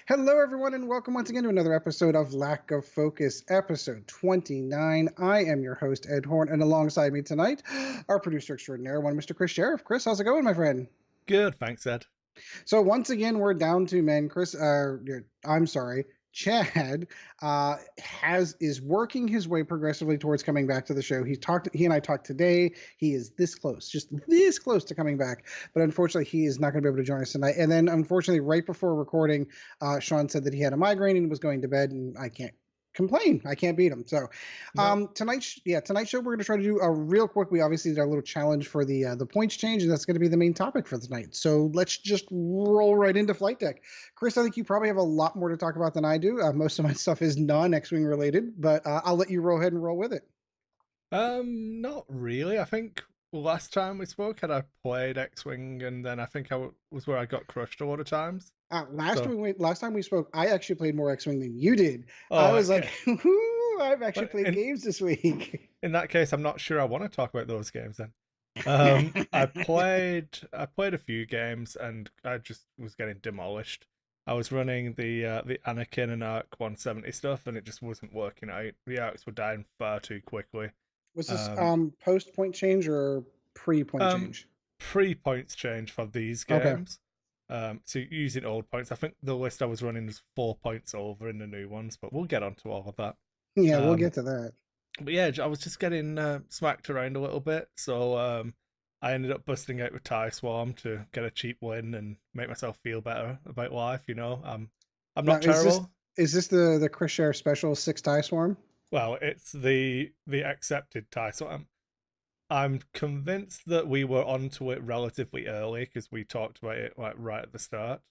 Hello, everyone, and welcome once again to another episode of Lack of Focus, episode 29. I am your host, Ed Horn, and alongside me tonight, our producer extraordinaire, one Mr. Chris Sheriff. Chris, how's it going, my friend? Good, thanks, Ed. So once again, we're down to men. Chris, I'm sorry, Chad is working his way progressively towards coming back to the show. He and I talked today. He is this close, just this close to coming back, but unfortunately, he is not going to be able to join us tonight. And then, unfortunately, right before recording, Sean said that he had a migraine and was going to bed, and I can't complain. I can't beat him. So No, tonight's show we're going to try to do a real quick. We obviously did a little challenge for the points change, and that's going to be the main topic for tonight. So let's just roll right into flight deck. Chris, I think you probably have a lot more to talk about than I do. Most of my stuff is non X-wing related, but I'll let you roll ahead and roll with it. not really. I think last time we spoke, had I played X-wing, and then I think was where I got crushed a lot of times. So, Last time we spoke, I actually played more X-wing than you did. I oh, was like, okay. I've actually But played games this week. in that case, I'm not sure I want to talk about those games then. I played a few games, and I just was getting demolished. I was running the Anakin and Arc 170 stuff, and it just wasn't working out. The arcs were dying far too quickly. Was this Um, post point change or pre point Um, change? 3 points change for these Okay. games. So using old points, I think the list I was running was 4 points over in the new ones, but we'll get onto all of that. Yeah, we'll Um, get to that. but yeah, I was just getting smacked around a little bit, so I ended up busting out with Tie Swarm to get a cheap win and make myself feel better about life. I'm Now, not terrible. is this the Chris Share special six die swarm? Well, it's the accepted Tie Swarm. I'm convinced that we were onto it relatively early because we talked about it like right at the start.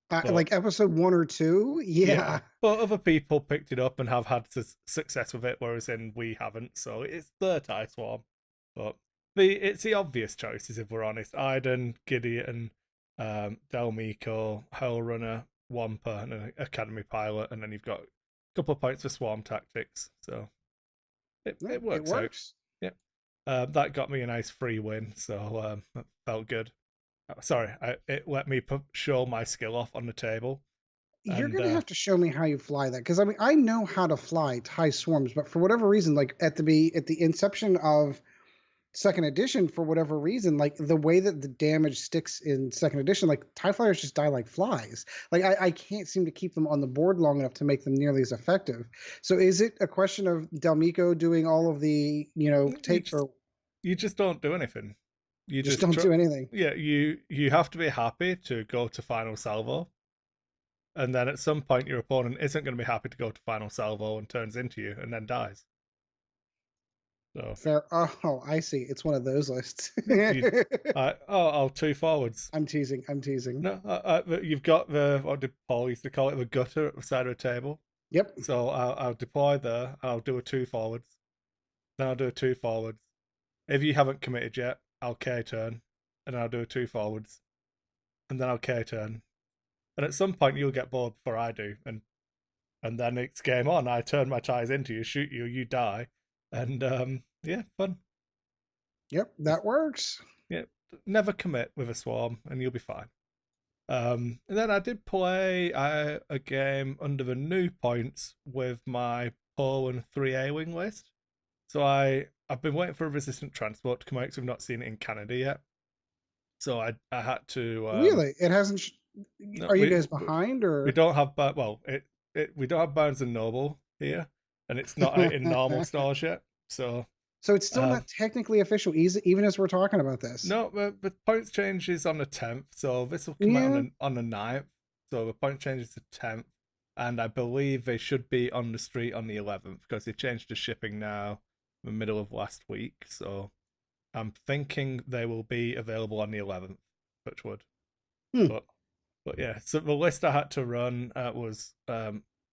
But Like episode one or two? yeah, Yeah. but other people picked it up and have had success with it, whereas in we haven't. So it's the tie swarm. But it's the obvious choices if we're honest. Iden, Gideon, Delmico, Hell Runner, Wampa, and an Academy Pilot, and then you've got a couple of points for swarm tactics. So Yeah, it it works out. works. Yeah. That got me a nice free win, so that felt good. Sorry, it let me show my skill off on the table, You're and gonna have to show me how you fly that because I mean I know how to fly tie swarms, but for whatever reason, like at the inception of second edition, for whatever reason, like the way that the damage sticks in second edition, like TIE fighters just die like flies. Like I can't seem to keep them on the board long enough to make them nearly as effective. So is it a question of Delmico doing all of the, you take just or you just don't do anything. You just just don't do anything? yeah. You have to be happy to go to final salvo, and then at some point your opponent isn't going to be happy to go to final salvo and turns into you and then dies. So Fair. Oh, I see. It's one of those lists. yeah, I'll two forwards. I'm teasing. I'm teasing. No, you've got the what did Paul used to call it, the gutter at the side of the table. Yep. So I'll deploy there. I'll do a two forwards. Then I'll do a two forwards. If you haven't committed yet, I'll K turn, and then I'll do a two forwards, and then I'll K turn. And at some point you'll get bored before I do, and then it's game on. I turn my ties into you, shoot you, you die, and yeah, fun. Yep. Just That works. yeah, never commit with a swarm, and you'll be fine. And then I did play a game under the new points with my Poe and 3A wing list. So I've been waiting for a resistant transport to come out because we've not seen it in Canada yet. So I had to Really, it hasn't. no Are you we guys behind we or? don't have well it we don't have Barnes and Noble here, and it's not out in normal stores yet. So So it's still um not technically official, even as we're talking about this. no, the points change is on the 10th, so this will come out Yeah. on the 9th. So the point change is the 10th, and I believe they should be on the street on the 11th because they changed the shipping now in the middle of last week. So I'm thinking they will be available on the 11th, touch wood. Hmm. But but yeah, so the list I had to run was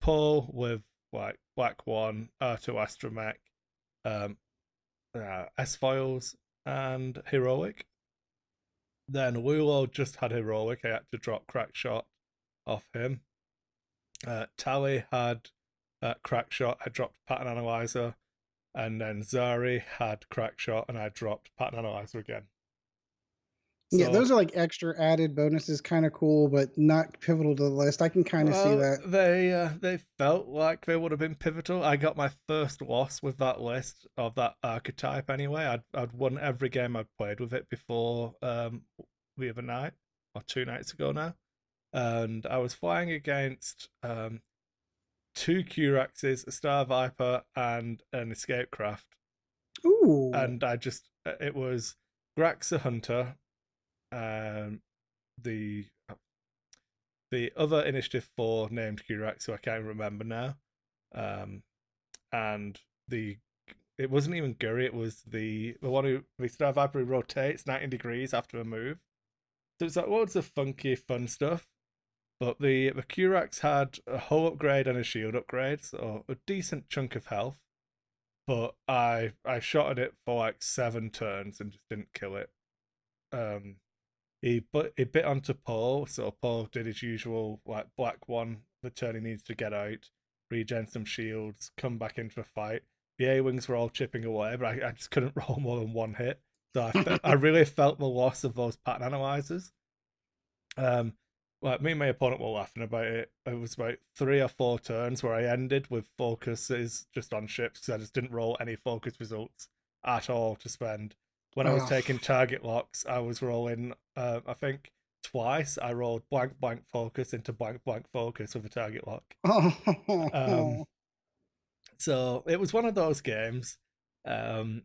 Paul with like Black One, R2 Astromech, um, S Files, and Heroic. Then Lulo just had Heroic. I had to drop Crack Shot off him. Tally had Crack Shot. I dropped Pattern Analyzer. And then Zari had Crack Shot, and I dropped Pattern Analyzer again. Yeah, So those are like extra added bonuses, kind of cool, but not pivotal to the list. I can kind of see well, that. they felt like they would have been pivotal. I got my first loss with that list of that archetype anyway. I'd won every game I'd played with it before the other night or 2 nights ago now, and I was flying against two Curaxes, a Star Viper, and an Escape Craft, Ooh. and I just it was Grax the Hunter, um, the other Initiative 4 named Curax, who I can't remember now. Um, and the it wasn't even Guri, it was the one who the Star Viper who rotates 90 degrees after a move. So it's like loads of funky, fun stuff. But the Curax had a hull upgrade and a shield upgrade, so a decent chunk of health. But I shot at it for like 7 turns and just didn't kill it. Um, he bit onto Paul, so Paul did his usual like black one. The turn he needs to get out, regen some shields, come back into a fight. The A wings were all chipping away, but I just couldn't roll more than one hit. So I really felt the loss of those pattern analyzers. Um, like me and my opponent were laughing about it. It was about 3 or 4 turns where I ended with focuses just on ships because I just didn't roll any focus results at all to spend. When I was Oh. taking target locks, I was rolling. I think twice I rolled blank blank focus into blank blank focus with a target lock. Um, Oh. so it was one of those games. Um,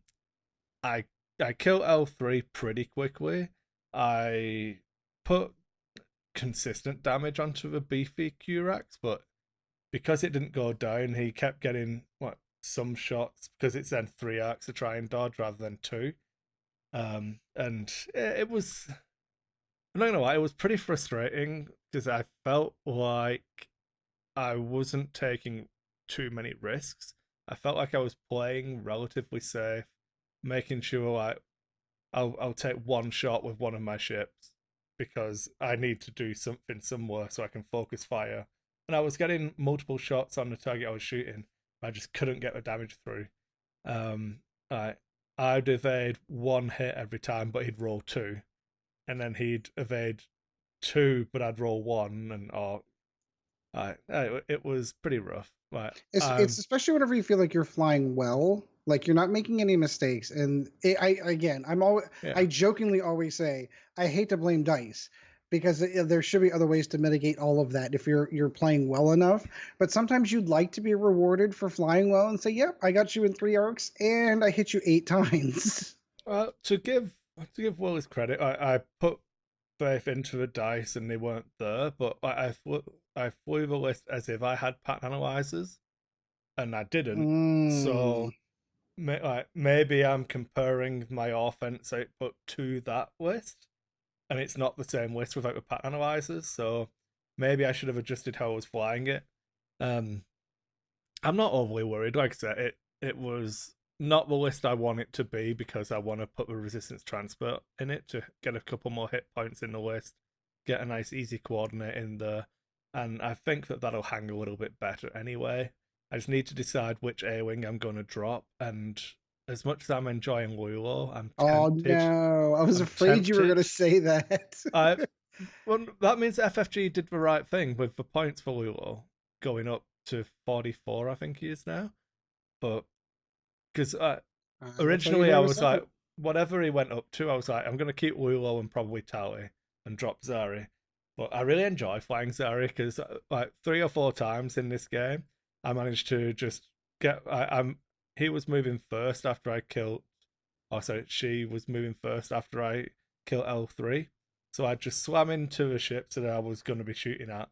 I I killed L3 pretty quickly. I put consistent damage onto the beefy Curax, but because it didn't go down, he kept getting some shots because it's then 3 arcs to try and dodge rather than two. And it was I'm not gonna lie, it was pretty frustrating because I felt like I wasn't taking too many risks. I felt like I was playing relatively safe, making sure like I'll take one shot with one of my ships because I need to do something somewhere so I can focus fire. And I was getting multiple shots on the target I was shooting. I just couldn't get the damage through. Um, I I'd evade one hit every time, but he'd roll two, and then he'd evade two, but I'd roll one, and it was pretty rough. Like It's especially whenever you feel like you're flying well, like you're not making any mistakes. And I again, yeah. I jokingly always say I hate to blame dice because there should be other ways to mitigate all of that if you're playing well enough. But sometimes you'd like to be rewarded for flying well and say, "Yep, I got you in 3 arcs and I hit you 8 times." To give Will his credit, I put faith into the dice and they weren't there, but I flew the list as if I had pattern analyzers and I didn't. Mm. So maybe I'm comparing my offense output to that list, and it's not the same list without the pattern analyzers. So maybe I should have adjusted how I was flying it. Um, I'm not overly worried. Like I said, it was not the list I want it to be because I want to put the resistance transport in it to get a couple more hit points in the list, get a nice easy coordinate in there, and I think that that'll hang a little bit better anyway. I just need to decide which A wing I'm going to drop, and as much as I'm enjoying Lulo, I'm Oh tempted. no, I was I'm afraid you were going tempted. to say that. I Well, that means FFG did the right thing with the points for Lulo going up to 44, I think he is now. But because I will tell you originally here I in a was like, second. whatever he went up to, I was like, I'm going to keep Lulo and probably Tally and drop Zari. But I really enjoy flying Zari because like 3 or 4 times in this game, I managed to just get. He was moving first after I killed. Oh, sorry, she was moving first after I killed L3. So I just swam into the ships that I was going to be shooting at,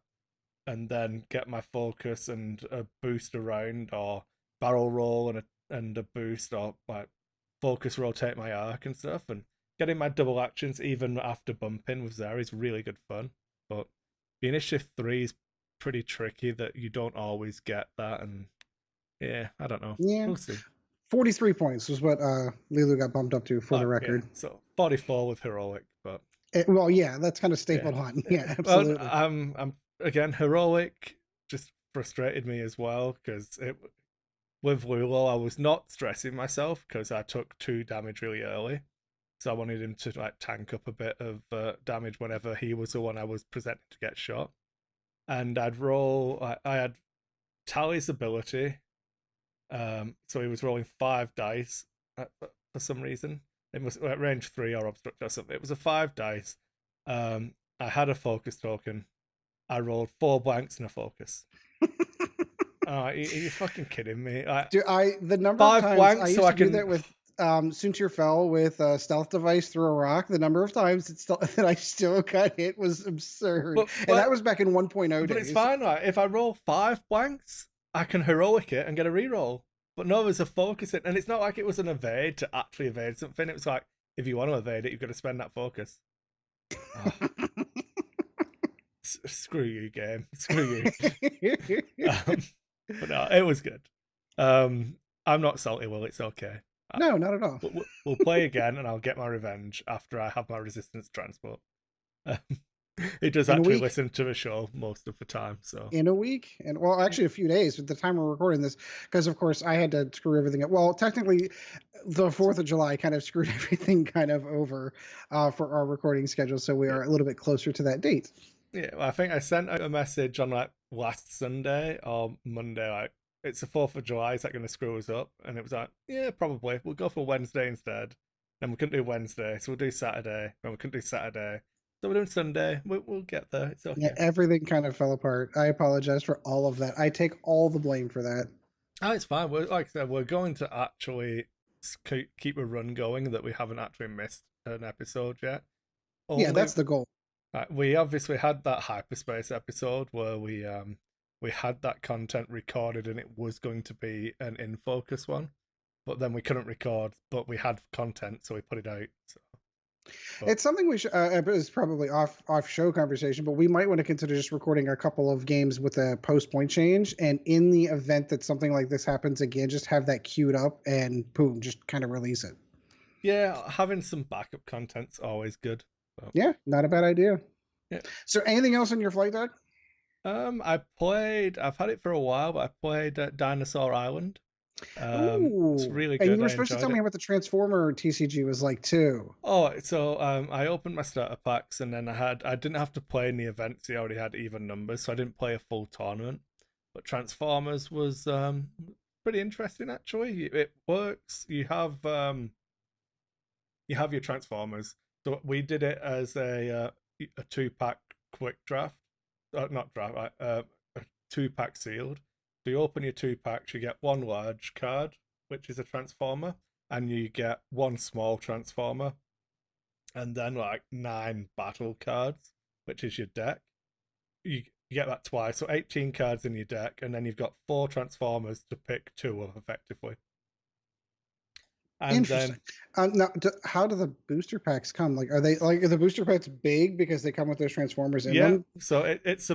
and then get my focus and a boost around, or barrel roll and a boost, or like focus rotate my arc and stuff, and getting my double actions even after bumping with Zara is really good fun. But the initiative 3 is pretty tricky that you don't always get that, and yeah, I don't know. Yeah, We'll see. 43 points was what Lilu got bumped up to for the Yeah, record. so 44 with heroic, but Well, yeah, that's kind of yeah. stapled on. Yeah, Well, absolutely. I'm again heroic. Just frustrated me as well because it with Lulo I was not stressing myself because I took 2 damage really early. so I wanted him to like tank up a bit of damage whenever he was the one I was presenting to get shot. And I'd roll. I had Tally's ability, so he was rolling 5 dice for some reason. It was at range 3 or obstruct or something. It was a 5 dice. I had a focus token. I rolled 4 blanks and a focus. You're fucking kidding me. The number of Five times I blanks so used I to do can. that with Suntir fell with a stealth device through a rock, the number of times that I still got hit was absurd. And that was back in 1.0 But it's days. fine, right? If I roll 5 blanks, I can heroic it and get a reroll. But no, there's a focus in, and it's not like it was an evade to actually evade something. It was like, if you want to evade it, you've got to spend that focus. Oh, screw you, game. Screw you. But no, it was good. I'm not salty, Will. It's okay. No, not at all. We'll play again, and I'll get my revenge after I have my resistance transport. He does actually listen to the show most of the time. So in a week, and well, actually a few days at the time we're recording this, because of course I had to screw everything up. Well, technically, the 4th of July kind of screwed everything kind of over for our recording schedule, so we are a little bit closer to that date. Yeah, well, I think I sent out a message on like last Sunday or Monday, like it's the 4th of July, is that going to screw us up? And it was like, yeah, probably. We'll go for Wednesday instead. And we couldn't do Wednesday, so we'll do Saturday. And we couldn't do Saturday, so we're doing Sunday. We'll get there. It's okay. Yeah, everything kind of fell apart. I apologize for all of that. I take all the blame for that. Oh, it's fine. Like I said, we're going to actually keep a run going that we haven't actually missed an episode yet. Yeah, that's the goal. We obviously had that hyperspace episode where we had that content recorded and it was going to be an in focus one, but then we couldn't record, but we had content, so we put it out. So. It's something we should. It's probably off show conversation, but we might want to consider just recording a couple of games with a post point change, and in the event that something like this happens again, just have that queued up and boom, just kind of release it. Yeah, having some backup content's always good. So. Yeah, not a bad idea. Yeah. So, anything else in your flight deck? I've had it for a while, but I played Dinosaur Island. It's really good. And you were supposed to tell me what the Transformer TCG was like too. Oh, so I opened my starter packs and then I didn't have to play in the events. They already had even numbers, so I didn't play a full tournament. But Transformers was pretty interesting actually. It works. You have your Transformers. So we did it as a 2-pack quick draft, not draft, right? A 2-pack sealed. So you open your 2-packs, you get 1 large card, which is a Transformer, and you get 1 small Transformer, and then like 9 battle cards, which is your deck. You get that twice, so 18 cards in your deck, and then you've got 4 Transformers to pick 2 of effectively. And interesting. Now, how do the booster packs come? Like, are the booster packs big because they come with those Transformers in them? So it's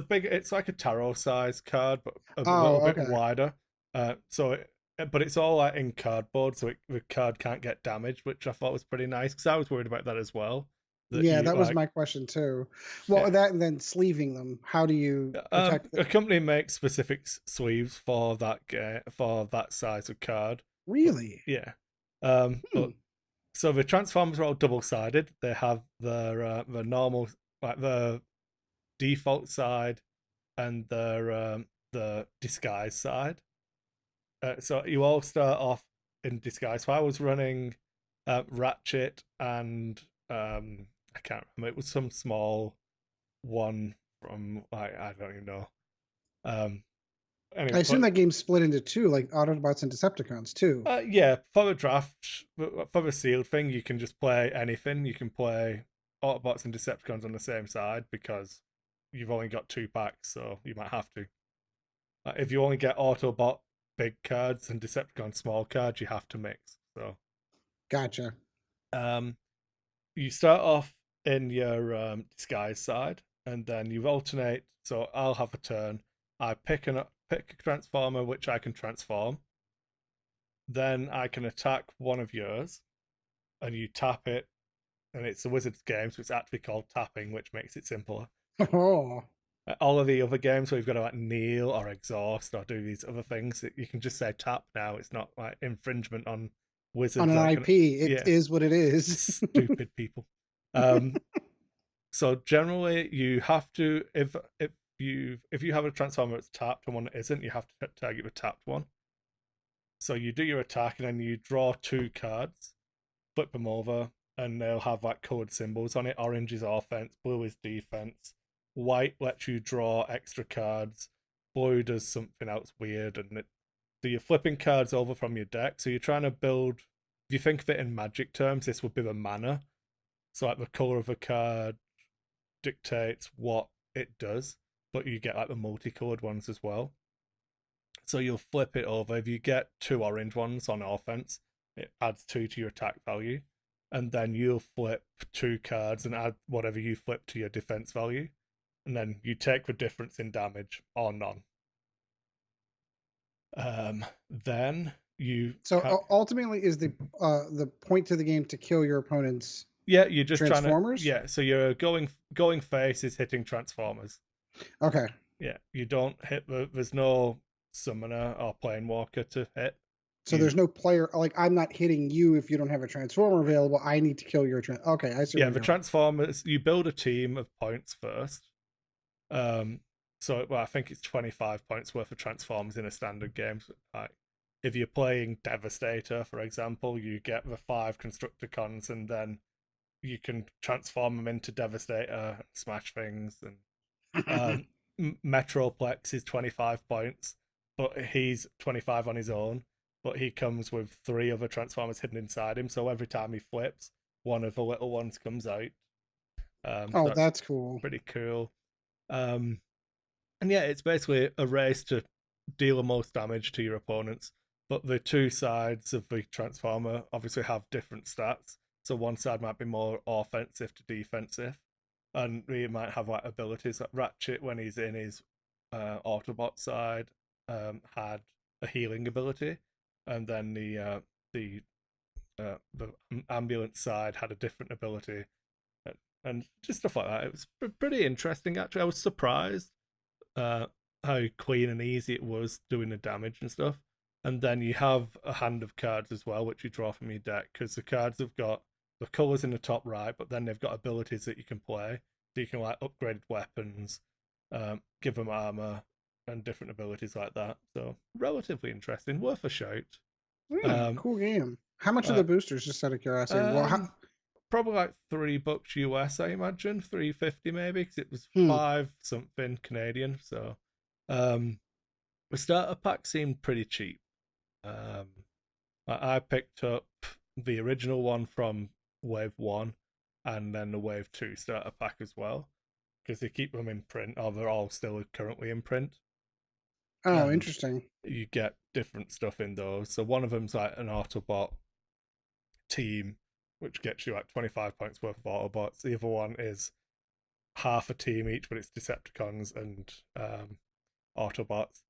like a tarot size card, but a little bit wider. But it's all like in cardboard, so the card can't get damaged, which I thought was pretty nice because I was worried about that as well. That was my question too. Well, that and then sleeving them. How do you protect them? A company makes specific sleeves for that size of card. Really? Yeah. So the Transformers are all double-sided. They have the normal, like the default side, and the disguise side. So you all start off in disguise. So I was running Ratchet and I can't remember. It was some small one from I don't even know. Anyway, I assume that game's split into 2, like Autobots and Decepticons too. Yeah, for the draft, for the sealed thing, you can just play anything. You can play Autobots and Decepticons on the same side because you've only got 2 packs, so you might have to. If you only get Autobot big cards and Decepticon small cards, you have to mix. So, gotcha. You start off in your disguise side, and then you alternate. So I'll have a turn. I pick a Transformer which I can transform. Then I can attack one of yours, and you tap it, and it's a Wizard's game, so it's actually called tapping, which makes it simpler. Oh. All of the other games where you've got to like kneel or exhaust or do these other things, you can just say tap now. It's not like infringement on On wizards an that can, IP, it yeah, is what it is. stupid people. Um, so generally, you have to if you have a transformer that's tapped and one that isn't, you have to target the tapped one. So you do your attack and then you draw 2 cards, flip them over, and they'll have like colored symbols on it. Orange is offense, blue is defense. White lets you draw extra cards. Blue does something else weird, so you're flipping cards over from your deck. So you're trying to build. If you think of it in Magic terms, this would be the mana. So like the color of a card dictates what it does, but you get like the multicolored ones as well. So you'll flip it over. If you get 2 orange ones on offense, it adds 2 to your attack value. And then you'll flip 2 cards and add whatever you flip to your defense value. And then you take the difference in damage or none. Then you So ultimately, is the point to the game to kill your opponent's yeah, you're just trying to Transformers? yeah. So you're going face is hitting transformers. Okay. Yeah, you don't hit there's no summoner or planewalker to hit. So You there's no player like I'm not hitting you if you don't have a transformer available. I need to kill your okay, I see where yeah, you're the going. transformers you build a team of points first. So well, I think it's 25 points worth of transformers in a standard game. Like if you're playing Devastator, for example, you get the 5 Constructicons and then you can transform them into Devastator, and smash things, and Metroplex is 25 points, but he's 25 on his own. But he comes with 3 other Transformers hidden inside him, so every time he flips, one of the little ones comes out. Oh, That's that's cool. pretty cool. Um, and yeah, it's basically a race to deal the most damage to your opponents. But the 2 sides of the Transformer obviously have different stats. So one side might be more offensive to defensive, and he might have like abilities like Ratchet when he's in his Autobot side had a healing ability, and then the ambulance side had a different ability, and just stuff like that. It was pretty interesting actually. I was surprised uh, how clean and easy it was doing the damage and stuff. And then you have a hand of cards as well, which you draw from your deck because the cards have got the colors in the top right, but then they've got abilities that you can play. So you can like upgrade weapons, give them armor, and different abilities like that. So relatively interesting, worth a shout. Yeah, Um, cool game. How much are uh, the boosters? Just out of curiosity. Well, um, Probably like $3 US, I imagine, 350 maybe, because it was hmm. 5 something Canadian. So, um, the starter pack seemed pretty cheap. Um, I picked up the original one from Wave 1 and then the Wave 2 starter pack as well because they keep them in print, or they're all still currently in print. Oh, And interesting. you get different stuff in those. So one of them's like an Autobot team, which gets you like 25 points worth of Autobots. The other one is half a team each, but it's Decepticons and Autobots.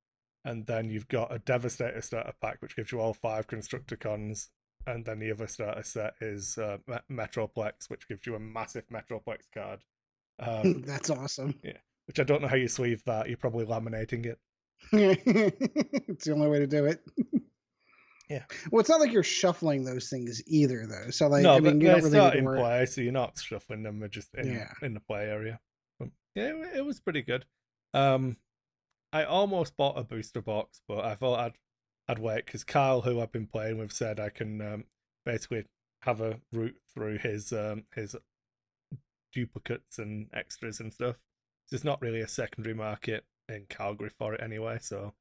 And then you've got a Devastator starter pack, which gives you all 5 Constructicons. And then the other starter set is Metroplex, which gives you a massive Metroplex card. That's awesome. Yeah, which I don't know how you sleeve that. You're probably laminating it. It's the only way to do it. Yeah. Well, it's not like you're shuffling those things either, though. So, like, No, I mean, you they don't really need start to in worry. play, so you're not shuffling them. They're just Yeah. in the play area. But yeah, it was pretty good. Um, I almost bought a booster box, but I thought I'd wait because Kyle, who I've been playing with, said I can basically have a route through his duplicates and extras and stuff. There's not really a secondary market in Calgary for it anyway, so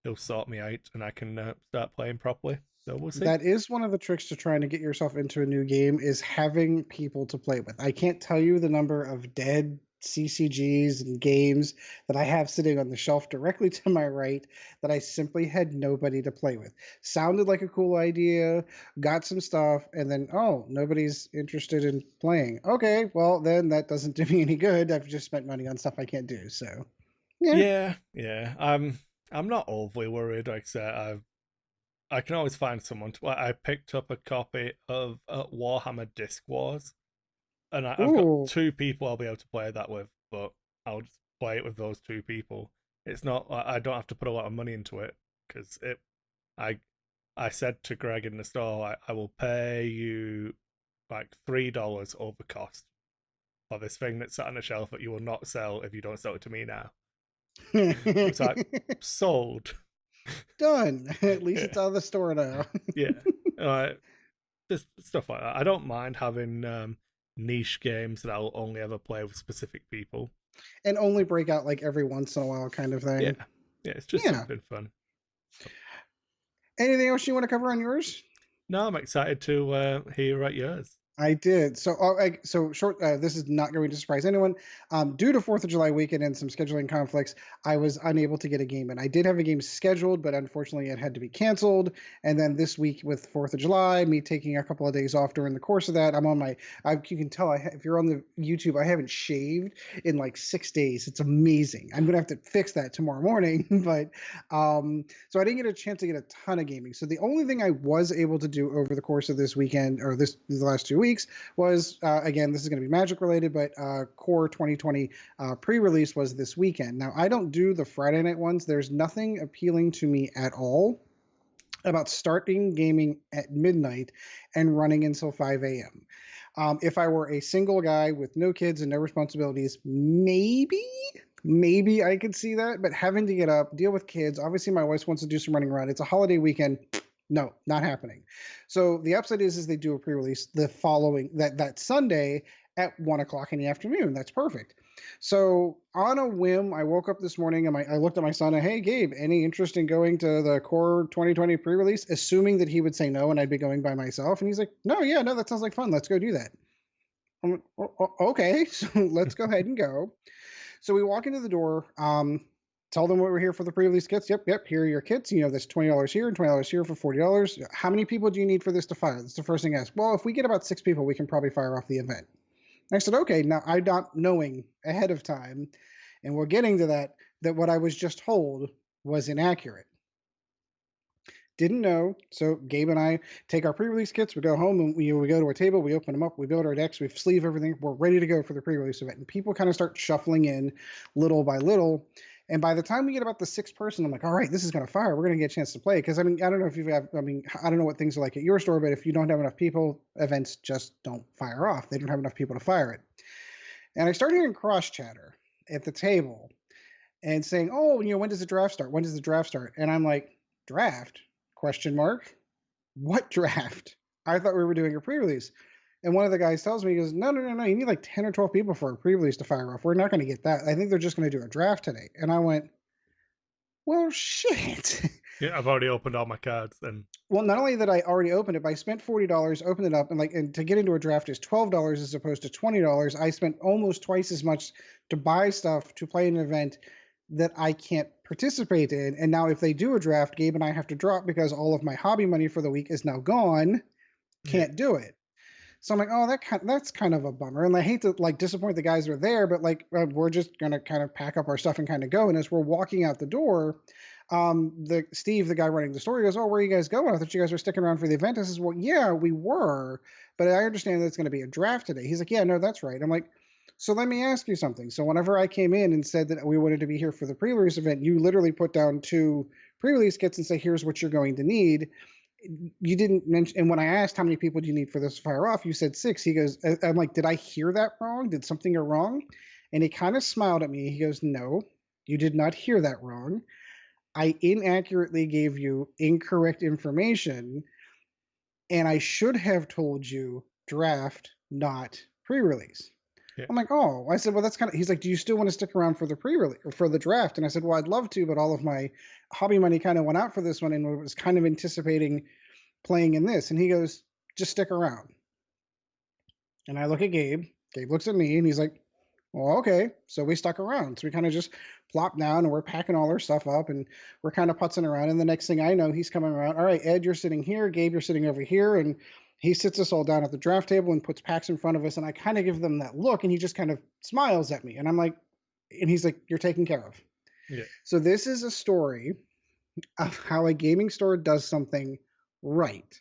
he'll sort me out and I can start playing properly. So we'll see. That is one of the tricks to trying to get yourself into a new game is having people to play with. I can't tell you the number of dead CCGs and games that I have sitting on the shelf directly to my right that I simply had nobody to play with. Sounded like a cool idea, got some stuff, and then, oh, nobody's interested in playing. Okay, well, then that doesn't do me any good. I've just spent money on stuff I can't do. So, yeah. Yeah. I'm not overly worried. Like I said, I can always find someone to. I picked up a copy of Warhammer Disc Wars, and I've got Ooh, 2 people I'll be able to play that with, but I'll just play it with those 2 people. It's not. I don't have to put a lot of money into it because I I said to Greg in the store, I will pay you like $3 over cost for this thing that's sat on the shelf that you will not sell if you don't sell it to me now. It's like sold. Done. At least Yeah, it's out of the store now. yeah. Uh, just stuff like that. I don't mind having niche games that I'll only ever play with specific people. And only break out like every once in a while kind of Yeah, thing. yeah. It's just Yeah. something fun. Anything else you want to cover on yours? No, I'm excited to hear about yours. I did. So, so short. This is not going to surprise anyone. Due to Fourth of July weekend and some scheduling conflicts, I was unable to get a game in. I did have a game scheduled, but unfortunately, it had to be canceled. And then this week, with Fourth of July, me taking a couple of days off during the course of that, I'm on my. You can tell if you're on the YouTube, I haven't shaved in like 6 days. It's amazing. I'm gonna have to fix that tomorrow morning. But so I didn't get a chance to get a ton of gaming. So the only thing I was able to do over the course of this weekend or the last 2 weeks was again, this is going to be Magic related, but Core 2020 pre-release was this weekend. Now I don't do the Friday night ones. There's nothing appealing to me at all about starting gaming at midnight and running until 5 a.m. If I were a single guy with no kids and no responsibilities, maybe I could see that. But having to get up, deal with kids, obviously my wife wants to do some running around. It's a holiday weekend. No, not happening. So the upside is they do a pre-release the following that Sunday at 1 o'clock in the afternoon. That's perfect. So on a whim, I woke up this morning and I looked at my son and, hey, Gabe, any interest in going to the Core 2020 pre-release? Assuming that he would say no and I'd be going by myself. And he's like, no, yeah, no, that sounds like fun. Let's go do that. I'm like, okay, so let's go ahead and go. So we walk into the door. Tell them we're here for the pre-release kits. Yep. Here are your kits. You know, there's $20 here and $20 here for $40. How many people do you need for this to fire? That's the first thing I asked. Well, if we get about 6 people, we can probably fire off the event. I said, okay. Now I'm not knowing ahead of time, and we're getting to that what I was just told was inaccurate. Didn't know. So Gabe and I take our pre-release kits. We go home and we go to our table. We open them up. We build our decks. We sleeve everything. We're ready to go for the pre-release event. And people kind of start shuffling in little by little. And by the time we get about the 6th person, I'm like, all right, this is going to fire. We're going to get a chance to play. Because I mean, I don't know if you have. I mean, I don't know what things are like at your store, but if you don't have enough people, events just don't fire off. They don't have enough people to fire it. And I started hearing cross chatter at the table and saying, oh, you know, when does the draft start? When does the draft start? And I'm like, draft? Question mark. What draft? I thought we were doing a pre-release. And one of the guys tells me, he goes, no. You need like 10 or 12 people for a pre-release to fire off. We're not going to get that. I think they're just going to do a draft today. And I went, well, shit. Yeah, I've already opened all my cards and Well, not only that I already opened it, but I spent $40, opened it up, and to get into a draft is $12 as opposed to $20. I spent almost twice as much to buy stuff to play an event that I can't participate in. And now if they do a draft, Gabe and I have to drop because all of my hobby money for the week is now gone. Can't do it. So I'm like, oh, that's kind of a bummer. And I hate to like disappoint the guys who are there, but like we're just gonna kind of pack up our stuff and kind of go. And as we're walking out the door, the guy running the store, he goes, oh, where are you guys going? I thought you guys were sticking around for the event. I says, well, yeah, we were, but I understand that it's going to be a draft today. He's like, yeah, no, that's right. I'm like, so let me ask you something. So whenever I came in and said that we wanted to be here for the pre-release event, you literally put down 2 pre-release kits and say, here's what you're going to need. You didn't mention, and when I asked how many people do you need for this to fire off, you said 6. He goes, I'm like, did I hear that wrong? Did something go wrong? And he kind of smiled at me. He goes, no, you did not hear that wrong. I inaccurately gave you incorrect information, and I should have told you draft, not pre-release. yeah. I'm like, oh, I said, well, that's kind of, he's like, do you still want to stick around for the pre-release or for the draft? And I said, well, I'd love to, but all of my hobby money kind of went out for this one and was kind of anticipating playing in this. And he goes, just stick around. And I look at Gabe. Gabe looks at me and he's like, well, okay. So we stuck around. So we kind of just plopped down and we're packing all our stuff up and we're kind of putzing around. And the next thing I know, he's coming around. All right, Ed, you're sitting here. Gabe, you're sitting over here. And he sits us all down at the draft table and puts packs in front of us. And I kind of give them that look and he just kind of smiles at me. And I'm like, and he's like, you're taken care of. Yeah. So this is a story of how a gaming store does something right.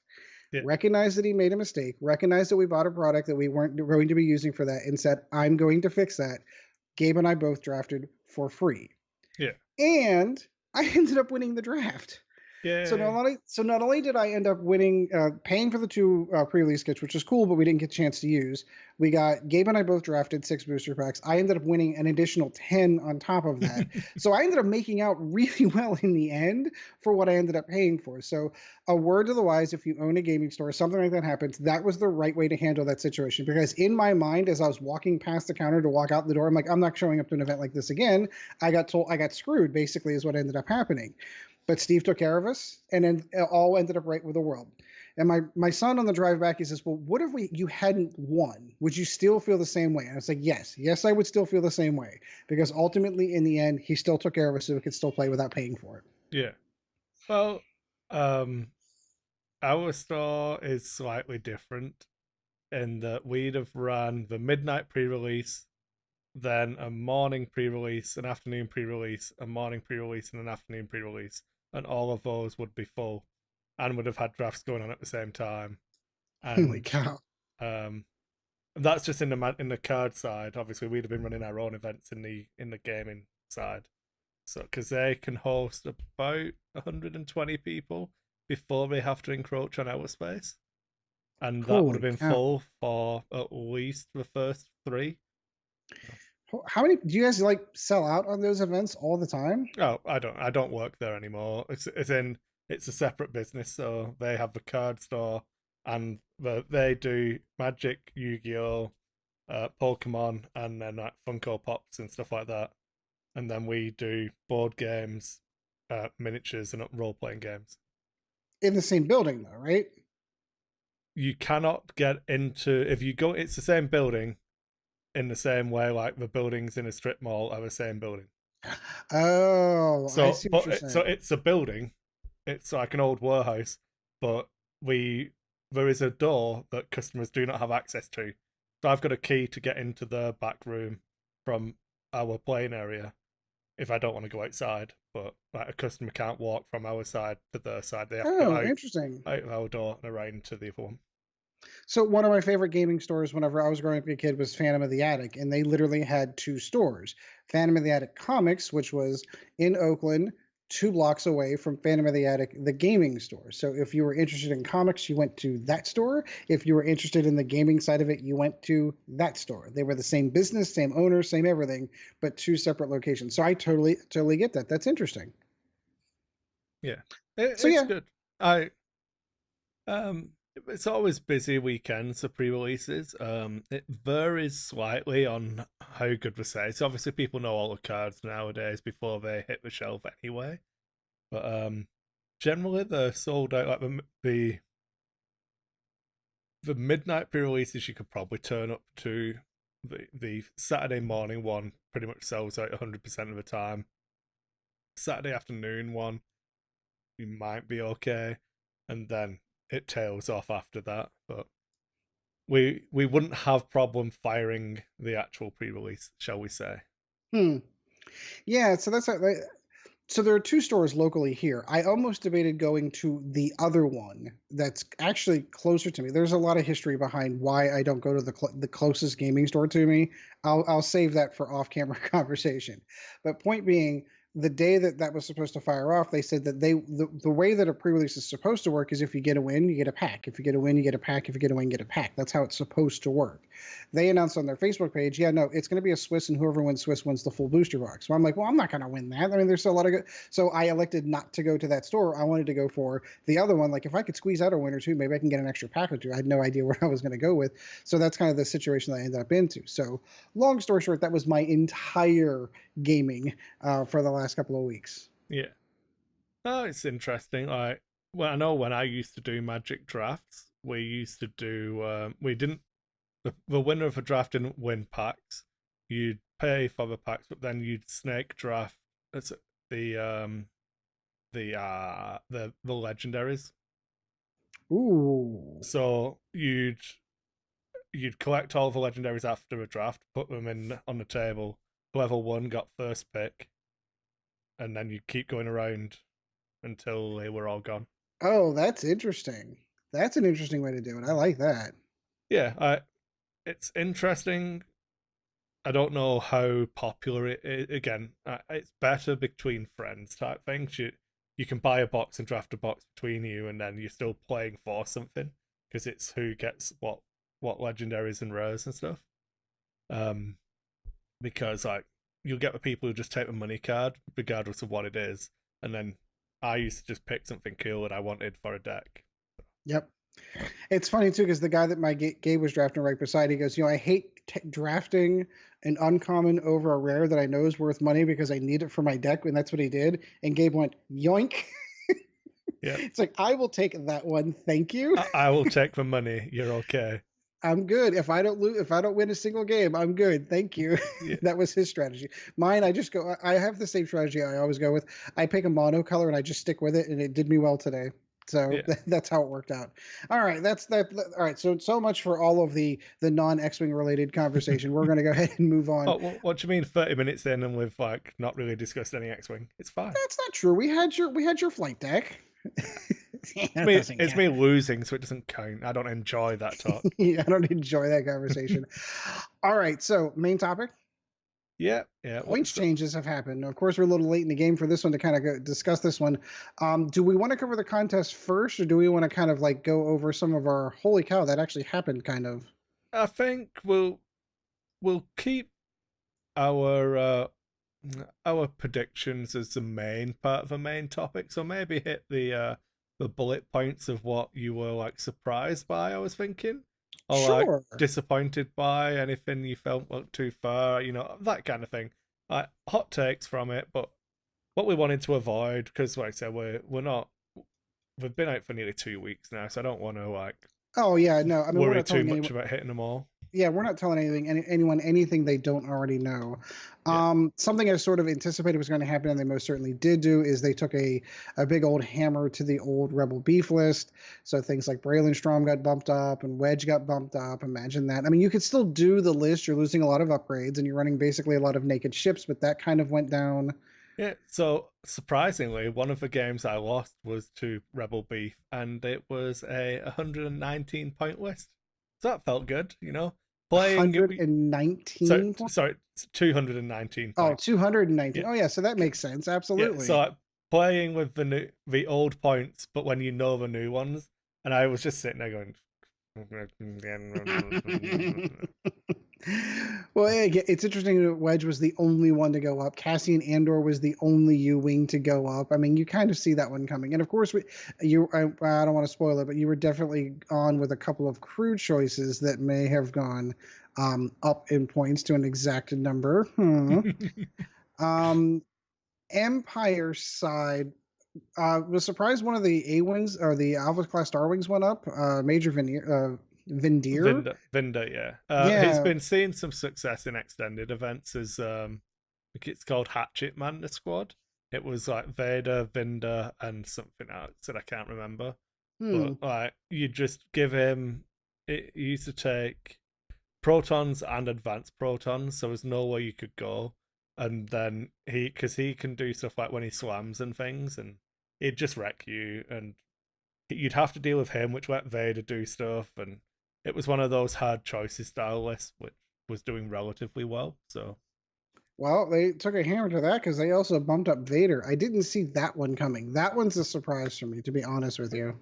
Yeah. Recognize that he made a mistake, recognize that we bought a product that we weren't going to be using for that, and said, I'm going to fix that. Gabe and I both drafted for free. Yeah. And I ended up winning the draft. Yay. So not only did I end up winning, paying for the two pre-release kits, which was cool, but we didn't get a chance to use. We got Gabe and I both drafted 6 booster packs. I ended up winning an additional 10 on top of that. So I ended up making out really well in the end for what I ended up paying for. So a word to the wise: if you own a gaming store, something like that happens, that was the right way to handle that situation. Because in my mind, as I was walking past the counter to walk out the door, I'm like, I'm not showing up to an event like this again. I got told I got screwed. Basically, is what ended up happening. But Steve took care of us, and then it all ended up right with the world. And my son on the drive back, he says, "Well, what if you hadn't won? Would you still feel the same way?" And I was like, "Yes, I would still feel the same way because ultimately, in the end, he still took care of us, so we could still play without paying for it." Yeah. Well, um, our store is slightly different in that we'd have ran the midnight pre-release, then a morning pre-release, an afternoon pre-release, a morning pre-release, and an afternoon pre-release, and all of those would be full, and would have had drafts going on at the same time. Holy And cow! um, that's just in the card side. Obviously, we'd have been running our own events in the gaming side. So, because they can host about 120 people before they have to encroach on our space, and that would have Holy been cow! full for at least the first three. How many do you guys like sell out on those events all the time? Oh, I don't work there anymore. It's a separate business, so they have the card store, and they do Magic, Yu-Gi-Oh, Pokemon, and then like Funko Pops and stuff like that. And then we do board games, miniatures, and role playing games. In the same building, though, right? You cannot get into if you go. It's the same building in the same way like the buildings in a strip mall are the same building. Oh, I So, see what you're but so saying. it's a building. It's like an old warehouse, but we there is a door that customers do not have access to. So I've got a key to get into the back room from our playing area if I don't want to go outside. But like a customer can't walk from our side to their side; they have to go Oh, interesting. out of our door and around to the other one. So one of my favorite gaming stores whenever I was growing up a kid was Phantom of the Attic, and they literally had two stores. Phantom of the Attic Comics, which was in Oakland, 2 blocks away from Phantom of the Attic, the gaming store. So if you were interested in comics, you went to that store. If you were interested in the gaming side of it, you went to that store. They were the same business, same owner, same everything, but two separate locations. So I totally get that. That's interesting. Yeah, So it's yeah. good. I it's always busy weekends for pre-releases. It varies slightly on how good the sales. Obviously, people know all the cards nowadays before they hit the shelf anyway. But generally they're sold out. Like the midnight pre-releases, you could probably turn up to. The Saturday morning one pretty much sells out 100% of the time. Saturday afternoon one, you might be okay, and then it tails off after that. But we wouldn't have problem firing the actual pre-release, shall we say? Hmm. Yeah, so so there are two stores locally here. I almost debated going to the other one that's actually closer to me. There's a lot of history behind why I don't go to the closest gaming store to me. I'll save that for off-camera conversation. But point being, the day that that was supposed to fire off, they said that the way that a pre-release is supposed to work is if you get a win, you get a pack. If you get a win, you get a pack. If you get a win, you get a pack. That's how it's supposed to work. They announced on their Facebook page, yeah, no, it's going to be a Swiss, and whoever wins Swiss wins the full booster box. So I'm like, well, I'm not going to win that. I mean, there's a lot of good. So I elected not to go to that store. I wanted to go for the other one. Like, if I could squeeze out a win or two, maybe I can get an extra pack or two. I had no idea where I was going to go with. So that's kind of the situation that I ended up into. So, long story short, that was my entire gaming for the last couple of weeks. Yeah. Oh, it's interesting. Well, I know when I used to do Magic drafts, we used to do. We didn't. The winner of a draft didn't win packs. You'd pay for the packs, but then you'd snake draft. It's the the legendaries. Ooh. So you'd collect all the legendaries after a draft, put them in on the table. Whoever won got first pick, and then you keep going around until they were all gone. Oh, that's interesting. That's an interesting way to do it. I like that. Yeah, it's interesting. I don't know how popular it is. Again, it's better between friends type things. you can buy a box and draft a box between you, and then you're still playing for something because it's who gets what legendaries and rares and stuff. Um, because like you'll get the people who just take the money card regardless of what it is, and then I used to just pick something cool that I wanted for a deck. Yep. It's funny too because the guy that my Gabe was drafting right beside, he goes, I hate drafting an uncommon over a rare that I know is worth money because I need it for my deck, and that's what he did. And Gabe went yoink. Yeah, It's like I will take that one, thank you. I will take the money. You're okay. I'm good. If I don't lose, if I don't win a single game, I'm good. Thank you. Yeah, That was his strategy. Mine, I just go. I have the same strategy I always go with. I pick a mono color and I just stick with it, and it did me well today. So yeah. that's how it worked out. All right, that's that. All right, so much for all of the non X-wing related conversation. We're gonna go ahead and move on. Oh, what do you mean 30 minutes in and we've like not really discussed any X-wing? It's fine. That's not true. We had your flight deck. That doesn't It's count. me losing, so it doesn't count. I don't enjoy that talk. I don't enjoy that conversation. All right, so main topic. Yeah, yeah. Points changes have happened. Of course, we're a little late in the game for this one to kind of discuss this one. Do we want to cover the contest first, or do we want to kind of like go over some of our holy cow that actually happened kind of? I think we'll keep our predictions as the main part of the main topic. So maybe hit the bullet points of what you were like surprised by. I was thinking, or like Sure. disappointed by anything you felt went too far. That kind of thing. Like hot takes from it, but what we wanted to avoid because, like I said, we're not. We've been out for nearly 2 weeks now, so I don't want to like Oh yeah, no. I mean, we're worry not too telling much anyone. about hitting them all. Yeah, we're not telling anyone anything they don't already know. Yeah. Something I sort of anticipated was going to happen, and they most certainly did do, is they took a big old hammer to the old Rebel Beef list. So things like Braylon Strom got bumped up and Wedge got bumped up. Imagine that. I mean, you could still do the list. You're losing a lot of upgrades, and you're running basically a lot of naked ships, but that kind of went down. Yeah, so surprisingly, one of the games I lost was to Rebel Beef, and it was a 119 point list. So that felt good, Playing, 119 points. sorry, 219 Oh, points. 219. Yeah, Oh, yeah. So that makes sense. yeah. Absolutely. So playing with the old points, but when you know the new ones, and I was just sitting there going, Well, it's interesting that Wedge was the only one to go up. Cassian Andor was the only U-wing to go up. I mean, you kind of see that one coming. And of course, I don't want to spoil it, but you were definitely on with a couple of crew choices that may have gone up in points to an exact number. Um, Empire side, was surprised one of the A-wings or the Alpha class Star Wings went up. Major Vindier. Vinda, yeah. He's Yeah. been seeing some success in extended events as I think it's called Hatchet Man the squad. It was like Vader, Vinda, and something else that I can't remember. Hmm. But like you just give him it used to take protons and advanced protons, so there's nowhere you could go. And then because he can do stuff like when he slams and things, and he'd just wreck you, and you'd have to deal with him, which let Vader do stuff, and it was one of those hard choices style lists, which was doing relatively well. So Well, they took a hammer to that because they also bumped up Vader. I didn't see that one coming. That one's a surprise for me, to be honest with you.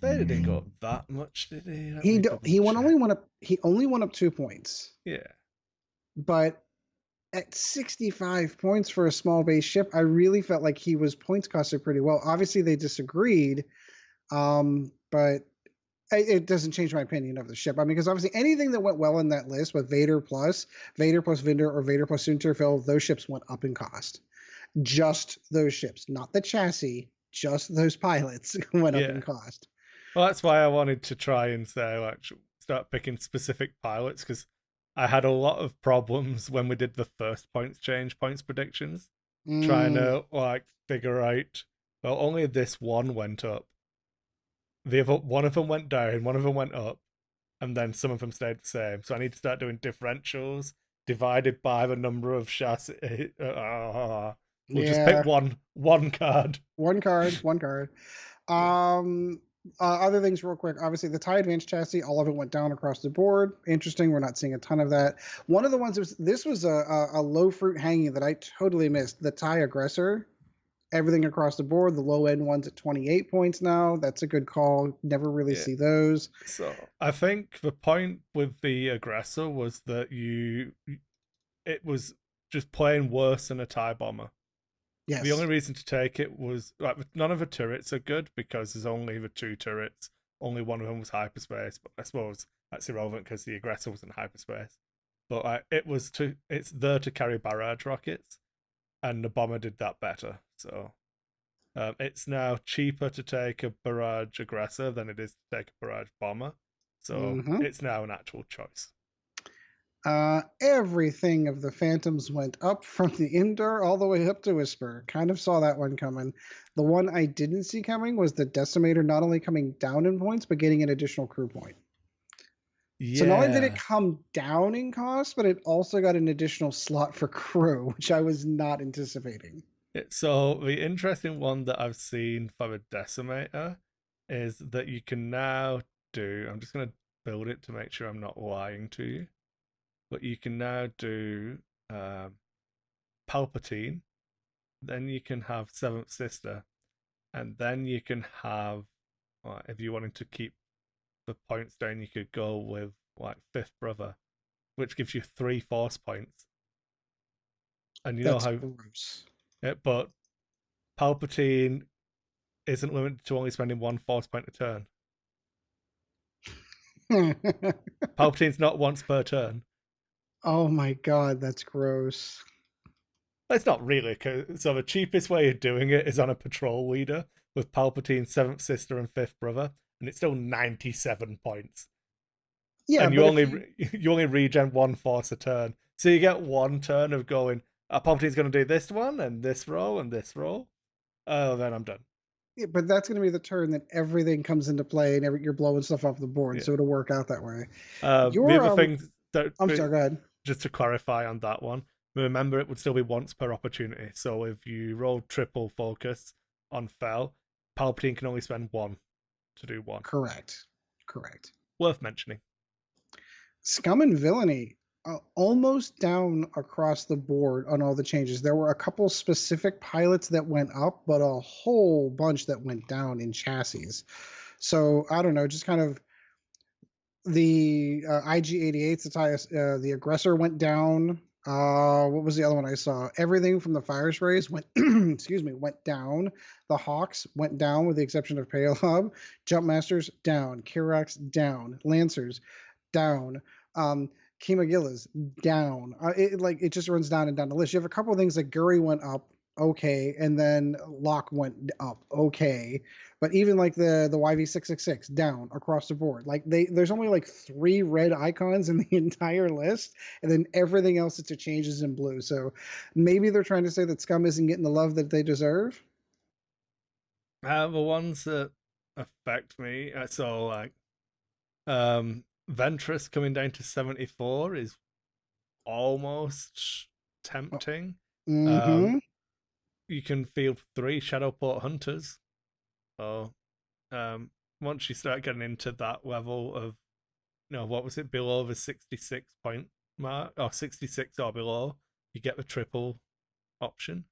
Vader didn't go up that much, did he? Let He me do- double he went check. only went up. He only went up 2 points, Yeah, but at 65 points for a small base ship, I really felt like he was points costed pretty well. Obviously, they disagreed, but it doesn't change my opinion of the ship. I mean, because obviously anything that went well in that list with Vader plus Vinder, or Vader plus Sunterfell, those ships went up in cost. Just those ships, not the chassis, just those pilots went up in yeah. cost. Well, that's why I wanted to try and say like start picking specific pilots because I had a lot of problems when we did the first points predictions, trying Mm, to like figure out. Well, only this one went up. The other one of them went down, one of them went up, and then some of them stayed the same. So I need to start doing differentials divided by the number of chassis. We'll just pick yeah, one card. one card, one card. Um, Other things, real quick. Obviously, the TIE Advanced chassis, all of it went down across the board. Interesting. We're not seeing a ton of that. One of the ones this was a low fruit hanging that I totally missed. The TIE Aggressor. everything across the board. The low end one's at 28 points now. That's a good call. Never really Yeah. see those. So I think the point with the aggressor was that it was just playing worse than a tie bomber. The only Yes. reason to take it was like none of the turrets are good because there's only the two turrets. Only one of them was hyperspace, but I suppose that's irrelevant because the aggressor was in hyperspace. But it's there to carry barrage rockets, and the bomber did that better. So it's now cheaper to take a barrage aggressor than it is to take a barrage bomber. So Mm-hmm. it's now an actual choice. Everything of the Phantoms went up from the indoor all the way up to Whisper. Kind of saw that one coming. The one I didn't see coming was the Decimator not only coming down in points, but getting an additional crew point. So not only did it Yeah. come down in cost, but it also got an additional slot for crew, which I was not anticipating. So the interesting one that I've seen for a decimator is that you can now do. I'm just gonna build it to make sure I'm not lying to you, but you can now do Palpatine. Then you can have Seventh Sister, and then you can have. If you wanted to keep the points down, you could go with like Fifth Brother, which gives you 3 force points. And you know That's how, gross. but Palpatine isn't limited to only spending 1 force point a turn. Palpatine's not once per turn. Oh my god, that's gross. It's not really. So the cheapest way of doing it is on a patrol leader with Palpatine's seventh sister and fifth brother, and it's still 97 points. Yeah, And but if you you only regen 1 force a turn, so you get one turn of going. Palpatine's going to do this one and this roll and this roll. Oh, then I'm done. yeah, but that's going to be the turn that everything comes into play and you're blowing stuff off the board, Yeah. so it'll work out that way. The Your other thing that I'm sorry, go ahead. just to clarify on that one, remember it would still be once per opportunity. So if you roll triple focus on Fel, Palpatine can only spend one to do one. Correct. Correct. Worth mentioning. Scum and Villainy, almost down across the board on all the changes. There were a couple specific pilots that went up, but a whole bunch that went down in chassis. So I don't know, just kind of the IG-88s, the aggressor went down. What was the other one I saw? Everything from the fire sprays went, excuse me, went down. The Hawks went down, with the exception of Paylob. Jumpmasters down. Kirax down. Lancers down. Um, Kimagillas down. It just runs down and down the list. You have a couple of things like Guri went up, okay, and then Locke went up, okay, but even like the YV666 down across the board. Like there's only like 3 red icons in the entire list, and then everything else that's a change is in blue. So maybe they're trying to say that Scum isn't getting the love that they deserve. The ones that affect me, so like Ventress coming down to 74 is almost Oh, tempting. mm-hmm. You can field 3 Shadowport Hunters. So once you start getting into that level of, what was it, below the 66 point mark, or 66 or below, you get the triple option.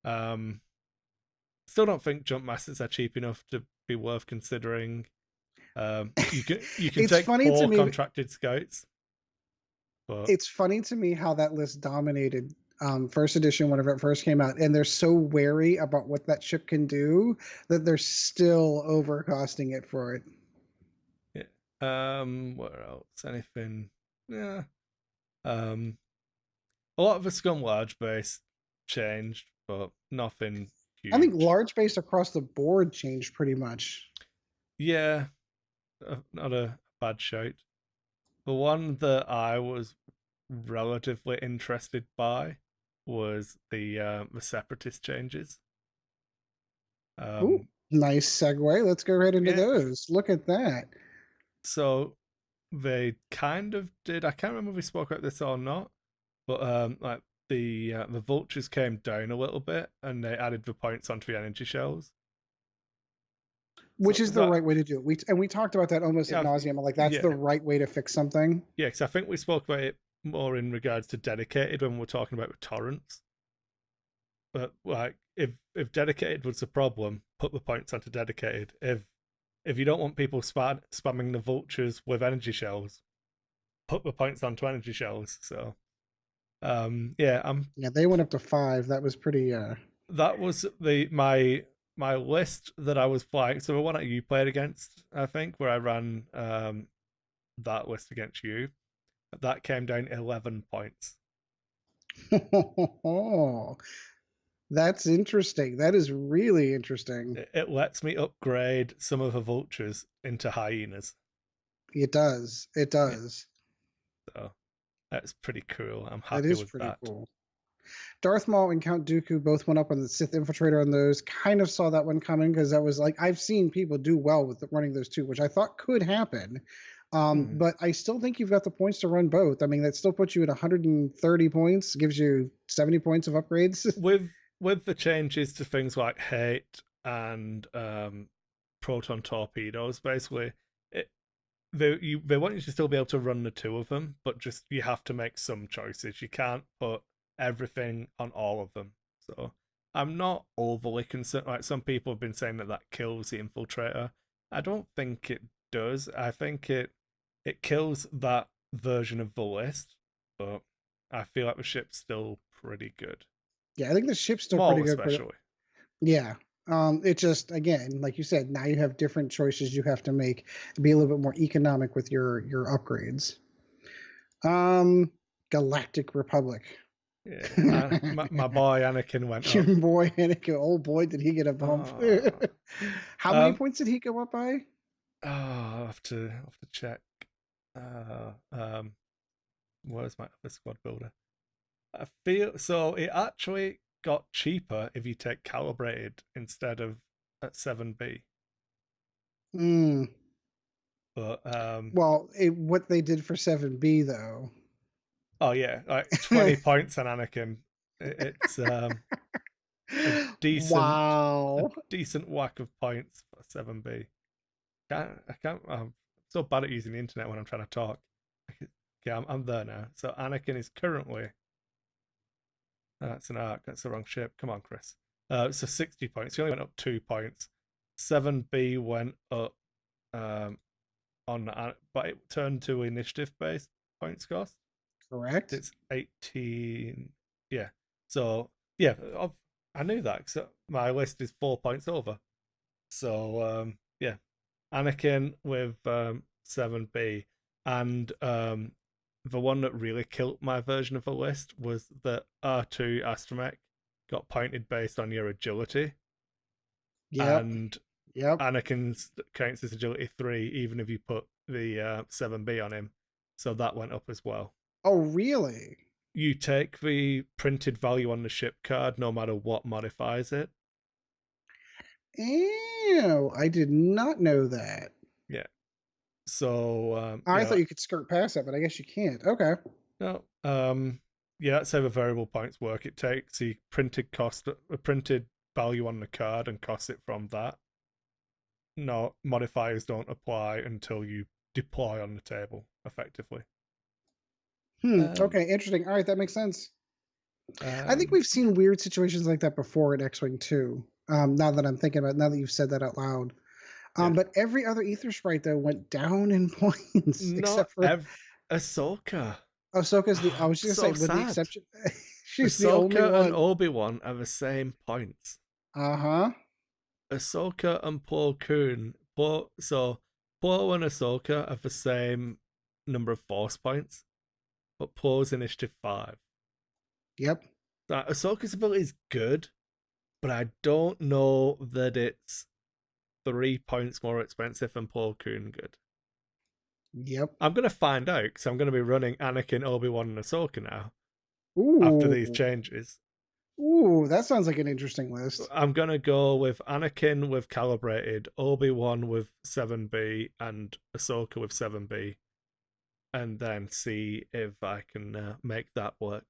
Still don't think jump masters are cheap enough to be worth considering. You can It's take funny to 4 me. contracted scouts, but It's funny to me how that list dominated first edition whenever it first came out, and they're so wary about what that ship can do that they're still overcosting it for it. yeah. What else? Anything? Yeah. A lot of the scum large base changed, but nothing I think huge. large base across the board changed pretty much. Yeah, not a bad shout. The one that I was relatively interested by was the separatist changes. Ooh, Um, nice segue. Let's go right into yeah, those. Look at that. so they kind of did. I can't remember if we spoke about this or not, but like the vultures came down a little bit, and they added the points onto the energy shells. Which So is is the that right way to do it. We talked about that almost at yeah nauseum. Like that's yeah the right way to fix something. yeah? Because I think we spoke about it more in regards to dedicated when we were talking about torrents. But like if dedicated was a problem, put the points onto dedicated. If you don't want people spamming the vultures with energy shells, put the points onto energy shells. So yeah, Yeah, they went up to 5. That was pretty. that was my list that I was playing. So the one that you played against, I think, where I ran that list against you, that came down 11 points. That's interesting. That is really interesting. It lets me upgrade some of the vultures into hyenas. It does. It Yeah, does. so that's pretty cool. I'm That happy is with pretty that. cool. Darth Maul and Count Dooku both went up on the Sith Infiltrator on those. Kind of saw that one coming because that was like I've seen people do well with running those two, which I thought could happen. Hmm. But I still think you've got the points to run both. I mean, that still puts you at 130 points, gives you 70 points of upgrades. With the changes to things like hate and proton torpedoes, basically, it, they want you to still be able to run the two of them, but just you have to make some choices. You can't put everything on all of them. So I'm not overly concerned. Like some people have been saying that kills the infiltrator. I don't think it does. I think it kills that version of the list, but I feel like the ship's still pretty good. Yeah, I think the ship's still Maul pretty good. especially. Yeah. It just again, like you said, now you have different choices you have to make to be a little bit more economic with your upgrades. Um, Galactic Republic. Yeah, my boy Anakin went Your up. boy Anakin, oh boy, did he get a bump? Oh, How many um, points did he go up by? I'll have to check. Uh, um, where's my other squad builder? I feel so. It actually got cheaper if you take calibrated instead of at 7B. Mm. But Well, what they did for 7B though. oh yeah, like 20 points on Anakin. It's a decent a Wow. decent whack of points for 7B. I can't. I'm so bad at using the internet when I'm trying to talk. Okay, I'm there now. So Anakin is currently. That's an arc. That's the wrong ship. Come on, Chris. So 60 points. He only went up 2 points. 7B went up but it turned to initiative based points cost. Correct. It's 18. Yeah. So yeah, I knew that. So my list is 4 points over. So yeah, Anakin with 7B, and the one that really killed my version of the list was that R2 astromech got pointed based on your agility, Yep. and Yep. Anakin's counts as agility 3 even if you put the 7B on him, so that went up as well. Oh, really? You take the printed value on the ship card no matter what modifies it. Ew, I did not know that. Yeah. So I yeah, thought you could skirt past that, but I guess you can't. Okay. no, yeah, that's how the variable points work. It takes the printed value on the card and costs it from that. No modifiers don't apply until you deploy on the table effectively. Um, Okay, interesting. All right, that makes sense. I think we've yeah, seen weird situations like that before in X-Wing 2. Now that I'm thinking about it, now that you've said that out loud. yeah. But every other Ether Sprite though went down in points Not except for Ahsoka. Ahsoka's the. I Oh, was just gonna so say, with the sad. exception, she's the only Ahsoka and one. Obi-Wan are the same points. Uh-huh. Ahsoka and Plo Koon. Plo and Ahsoka have the same number of force points, but Plo's initiative 5. Yep. Ahsoka's ability is good, but I don't know that it's 3 points more expensive than Plo Koon good. Yep. I'm gonna find out because I'm gonna be running Anakin, Obi-Wan, and Ahsoka now after Ooh. these changes. Ooh, that sounds like an interesting list. I'm gonna go with Anakin with calibrated, Obi-Wan with 7B, and Ahsoka with 7B, and then see if I can make that work.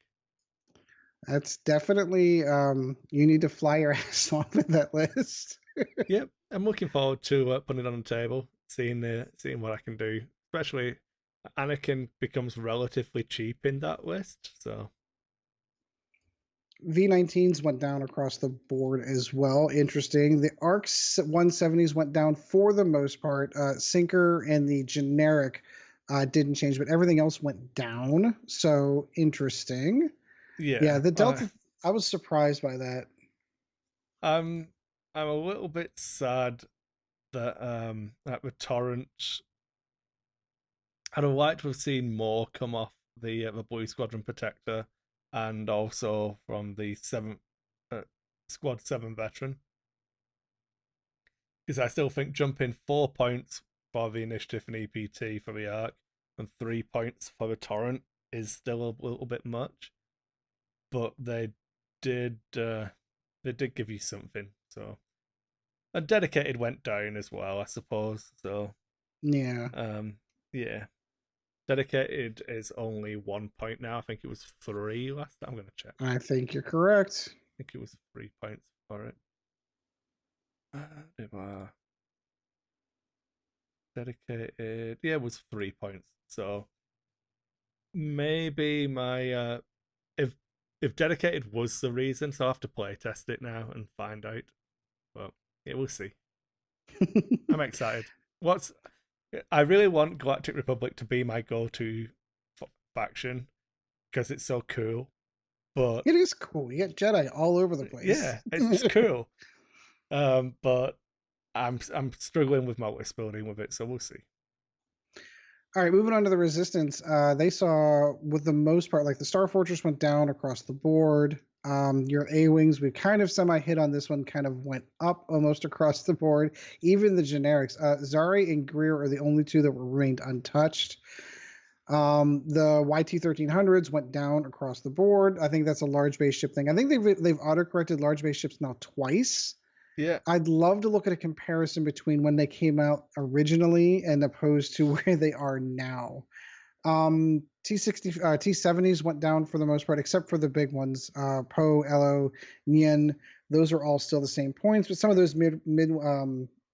That's definitely you need to fly your ass off with that list. Yep, I'm looking forward to putting it on the table, seeing what I can do. Especially Anakin becomes relatively cheap in that list, so V19s went down across the board as well. Interesting. The ARCs 170s went down for the most part. Sinker and the generic didn't change, but everything else went down. So interesting. Yeah, Yeah, the Delta, I was surprised by that. I'm I'm a little bit sad that the torrent. I'd have liked to have seen more come off the Blue Squadron Protector, and also from the seventh uh, Squad 7 veteran, because I still think jumping 4 points for the initiative and EPT for the arc and 3 points for the torrent is still a little bit much, but did uh, they did give you something. So, and dedicated went down as well, I suppose. So Yeah, yeah, dedicated is only 1 point now. I think it was three last time. I'm gonna check. I think you're correct. I think it was 3 points for it. Dedicated, yeah, it was 3 points. So maybe my if dedicated was the reason, so I have to play test it now and find out. But yeah, we'll see. I'm excited. What's I really want Galactic Republic to be my go-to faction because it's so cool. But It is cool. You get Jedi all over the place. yeah, it's just cool. But I'm struggling with my list building with it, so we'll see. All right, moving on to the Resistance. They saw, with the most part, like the Star Fortress went down across the board. Your A Wings, we kind of semi hit on this one, kind of went up almost across the board. Even the generics, Zari and Greer are the only two that remained untouched. The YT-1300s went down across the board. I think that's a large base ship thing. I think they've auto corrected large base ships now twice. Yeah, I'd love to look at a comparison between when they came out originally and opposed to where they are now. T60, T70s went down for the most part, except for the big ones. Po, Elo, Nien, those are all still the same points, but some of those mid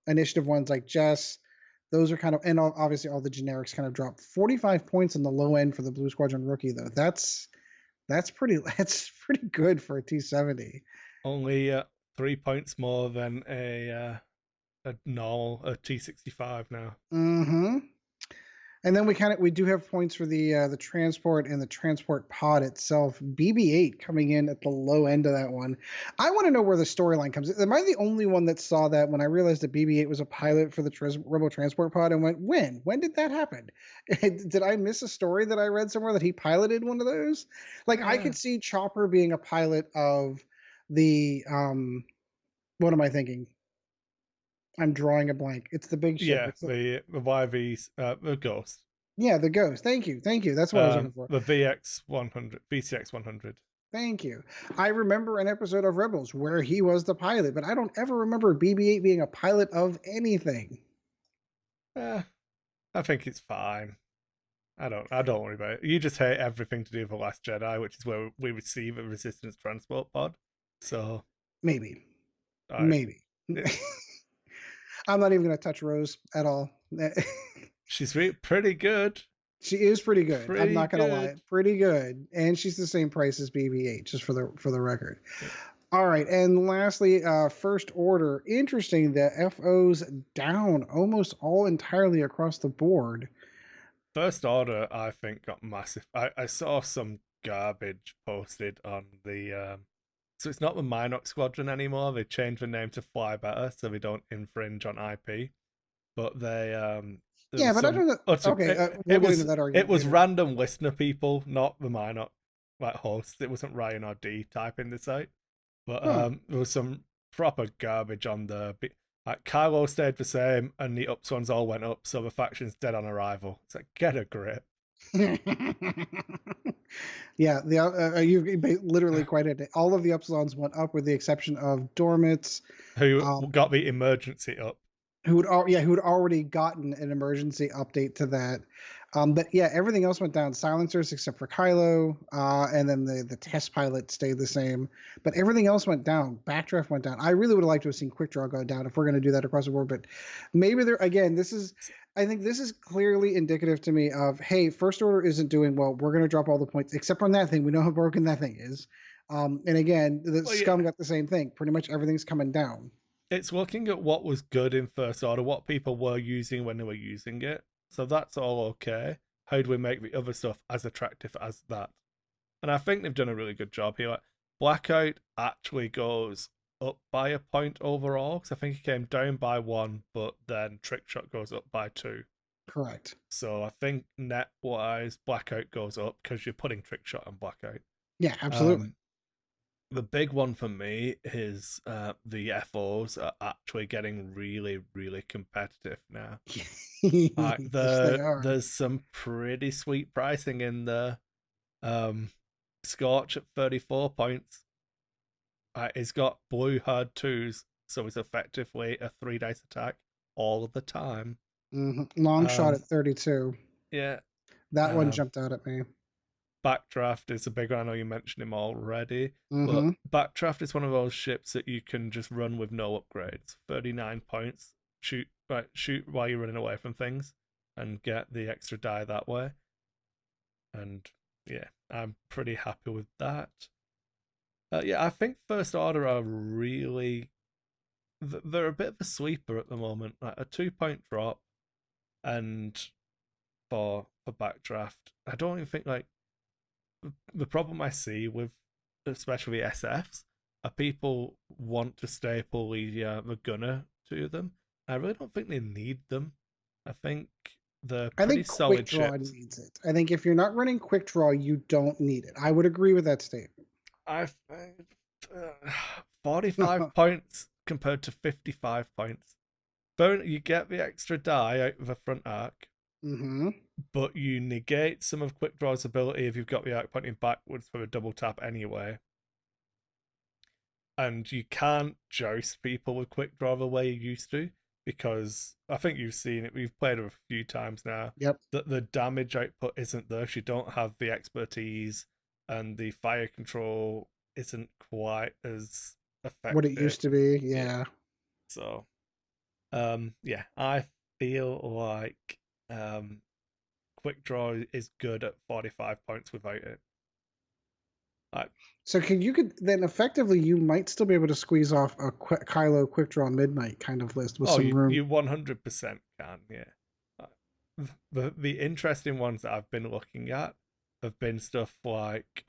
initiative ones like Jess, those are kind of, and obviously all the generics kind of dropped. 45 points on the low end for the Blue Squadron rookie though. That's pretty that's pretty good for a T70. only 3 points more than a normal a T65 now. Mm-hmm. And then we do have points for the transport and the transport pod itself. BB-8 coming in at the low end of that one. I want to know where the storyline comes. Am I the only one that saw that when I realized that BB-8 was a pilot for the Rebel transport pod and went, when? When did that happen? Did I miss a story that I read somewhere that he piloted one of those? Like I Uh, could see Chopper being a pilot of the what am I thinking? I'm drawing a blank. It's the big ship. yeah, It's the, the YVs, the Ghost, yeah, the Ghost. Thank you. That's what I was looking for. the VCX 100. Thank you. I remember an episode of Rebels where he was the pilot, but I don't ever remember BB-8 being a pilot of anything. Uh, I think it's fine. I don't worry about it. You just hate everything to do with the Last Jedi, which is where we receive a Resistance transport pod. So, Maybe. I Maybe. it, I'm not even going to touch Rose at all. she's pretty good. She is pretty good. I'm Pretty not going to good. lie. Pretty good. And she's the same price as BB-8, just for the record. Yeah. All right, and lastly, First Order. Interesting, the FOs down almost all entirely across the board. First Order, I think, got massive. I saw some garbage posted on the. So it's not the Minox Squadron anymore. They changed the name to Fly Better, so they don't infringe on IP. But there Yeah, was but I some don't know. utter. Okay, we'll It get into was that it argument was later. random listener people, not the Minox like hosts. It wasn't Ryan or D typing the site, but Huh. there was some proper garbage on the. Like Kylo stayed the same, and the ups ones all went up, so the faction's dead on arrival. It's like get a grip. Yeah, you literally quite it. All of the upsilons went up with the exception of Dormits, Who um, got the emergency up? who'd already gotten an emergency update to that. But yeah, everything else went down. Silencers except for Kylo, and then the test pilot stayed the same. But everything else went down. Backdraft went down. I really would have liked to have seen Quick Draw go down if we're going to do that across the board. But maybe there again, I think this is clearly indicative to me of, hey, First Order isn't doing well. We're going to drop all the points except on that thing. We know how broken that thing is. And again, the Well, yeah, Scum got the same thing. Pretty much everything's coming down. it's looking at what was good in First Order, what people were using when they were using it. So that's all okay. How do we make the other stuff as attractive as that? And I think they've done a really good job here. Like, Blackout actually goes up by a point overall, because I think he came down by one, but then Trick Shot goes up by two. Correct. So I think net wise, Blackout goes up because you're putting Trick Shot on Blackout. Yeah, absolutely. Um, the big one for me is the FOs are actually getting really, really competitive now. Yes, they are. There's some pretty sweet pricing in there. Scorch at 34 points. He's got blue hard twos, so it's effectively a 3 dice attack all of the time. Long shot Um, at 32. yeah. That one Um, jumped out at me. Backdraft is a big one. I know you mentioned him already, but Mm-hmm. Backdraft is one of those ships that you can just run with no upgrades. 39 points. Shoot while you're running away from things, and get the extra die that way. And yeah, I'm pretty happy with that. Yeah, I think First Order are really they're a bit of a sweeper at the moment. Like a 2 point drop, and for Backdraft, I don't even think like the problem I see with especially SFs are people want to staple the gunner to them. I really don't think they need them. I think they're I pretty think Quick solid Draw ships. needs it. I think if you're not running Quick Draw, you don't need it. I would agree with that statement. I think 45 points compared to 55 points. You get the extra die out of the front arc, Mm-hmm. but you negate some of Quick Draw's ability if you've got the arc pointing backwards for a double tap anyway. And you can't joust people with Quick Draw the way you used to, because I think you've seen it, we've played it a few times now, Yep. that the damage output isn't there. You don't have the expertise, and the fire control isn't quite as What it effective. used to be. Yeah. Yeah. So yeah, I feel like Quick Draw is good at 45 points without it. I, So you could then effectively you might still be able to squeeze off a Kylo Quick Draw Midnight kind of list with oh, some room. you 100% can, yeah. The interesting ones that I've been looking at have been stuff like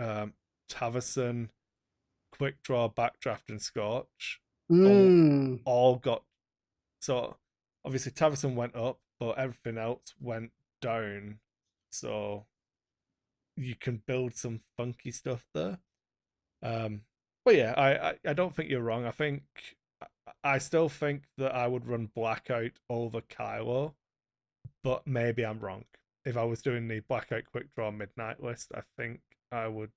Tavison, Quick Draw, Backdraft, and Scorch. All Mm. all got so obviously Tavison went up, but everything else went down. So you can build some funky stuff there. Um, but yeah, I don't think you're wrong. I still think that I would run Blackout over Kylo, but maybe I'm wrong. If I was doing the Blackout Quick Draw Midnight list, I think I would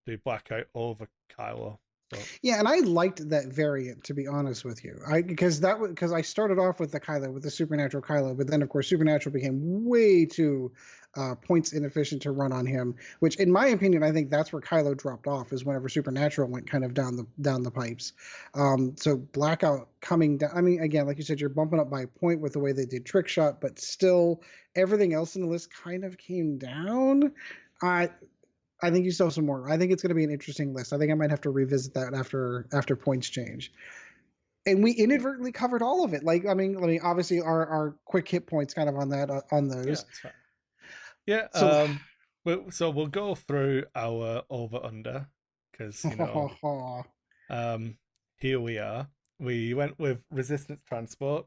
do Blackout over Kylo. But Yeah, and I liked that variant to be honest with you. Because I started off with the Kylo with the Supernatural Kylo, but then of course Supernatural became way too points inefficient to run on him. Which, in my opinion, I think that's where Kylo dropped off is whenever Supernatural went kind of down the pipes. So Blackout coming down. I mean, again, like you said, you're bumping up by a point with the way they did Trick Shot, but still everything else in the list kind of came down. I think you still have some more. I think it's going to be an interesting list. I think I might have to revisit that after points change. And we yeah, inadvertently covered all of it. Like I mean, obviously our quick hit points kind of on that on yeah, those. it's fine. Yeah, So, so we'll go through our over under because um, here we are. We went with Resistance Transport.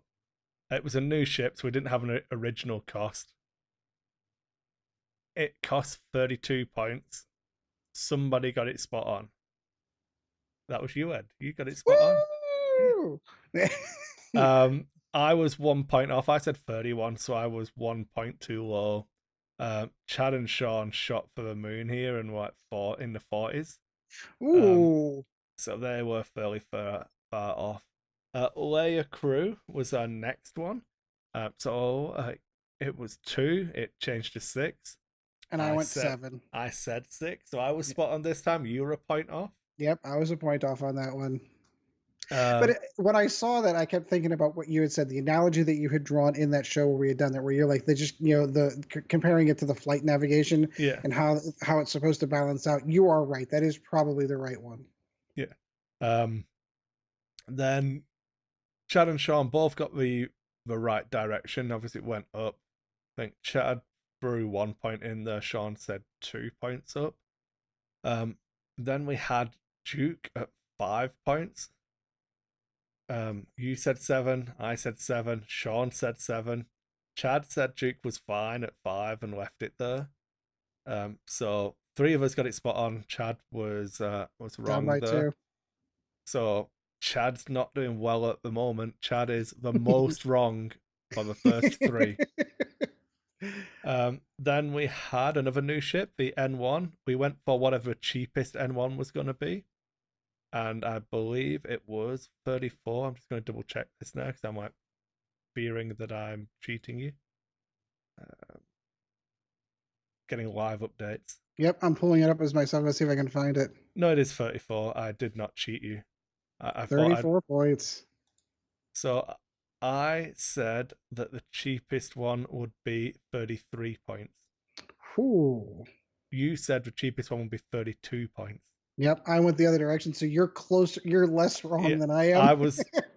It was a new ship, so we didn't have an original cost. It cost 32 points. Somebody got it spot on. That was you, Ed. You got it spot on. Yeah. woo! I was 1 point off. I said 31, so I was 1 point too low. Chad and Sean shot for the moon here and what in the 40s. Um, Ooh. so they were fairly far off. Leia Crew was our next one. It was 2. It changed to 6. And I I went said 7. I said 6, so I was spot on this time. You were a point off. Yep, I was a point off on that one. But Um, when I saw that, I kept thinking about what you had said, the analogy that you had drawn in that show where we had done that, where you're like, they just, comparing it to the flight navigation yeah, and how it's supposed to balance out. You are right. That is probably the right one. yeah. Um, then Chad and Sean both got the right direction. Obviously, it went up. I think Chad threw 1 point in there. Sean said 2 points up. Then we had Duke at 5 points. You said 7. I said 7. Sean said 7. Chad said Duke was fine at 5 and left it there. So three of us got it spot on. Chad was Down wrong by there. two. So Chad's not doing well at the moment. Chad is the most wrong for the first three. Then we had another new ship, the N1. We went for whatever cheapest N1 was going to be. And I believe it was 34. I'm just going to double check this now because I'm like fearing that I'm cheating you. Getting live updates. Yep, I'm pulling it up as myself. Let's see if I can find it. No, it is 34. I did not cheat you. I thought I'd. 34 points. So I said that the cheapest one would be 33 points. Ooh. You said the cheapest one would be 32 points. Yep, I went the other direction. So you're closer. You're less wrong Yeah, than I am.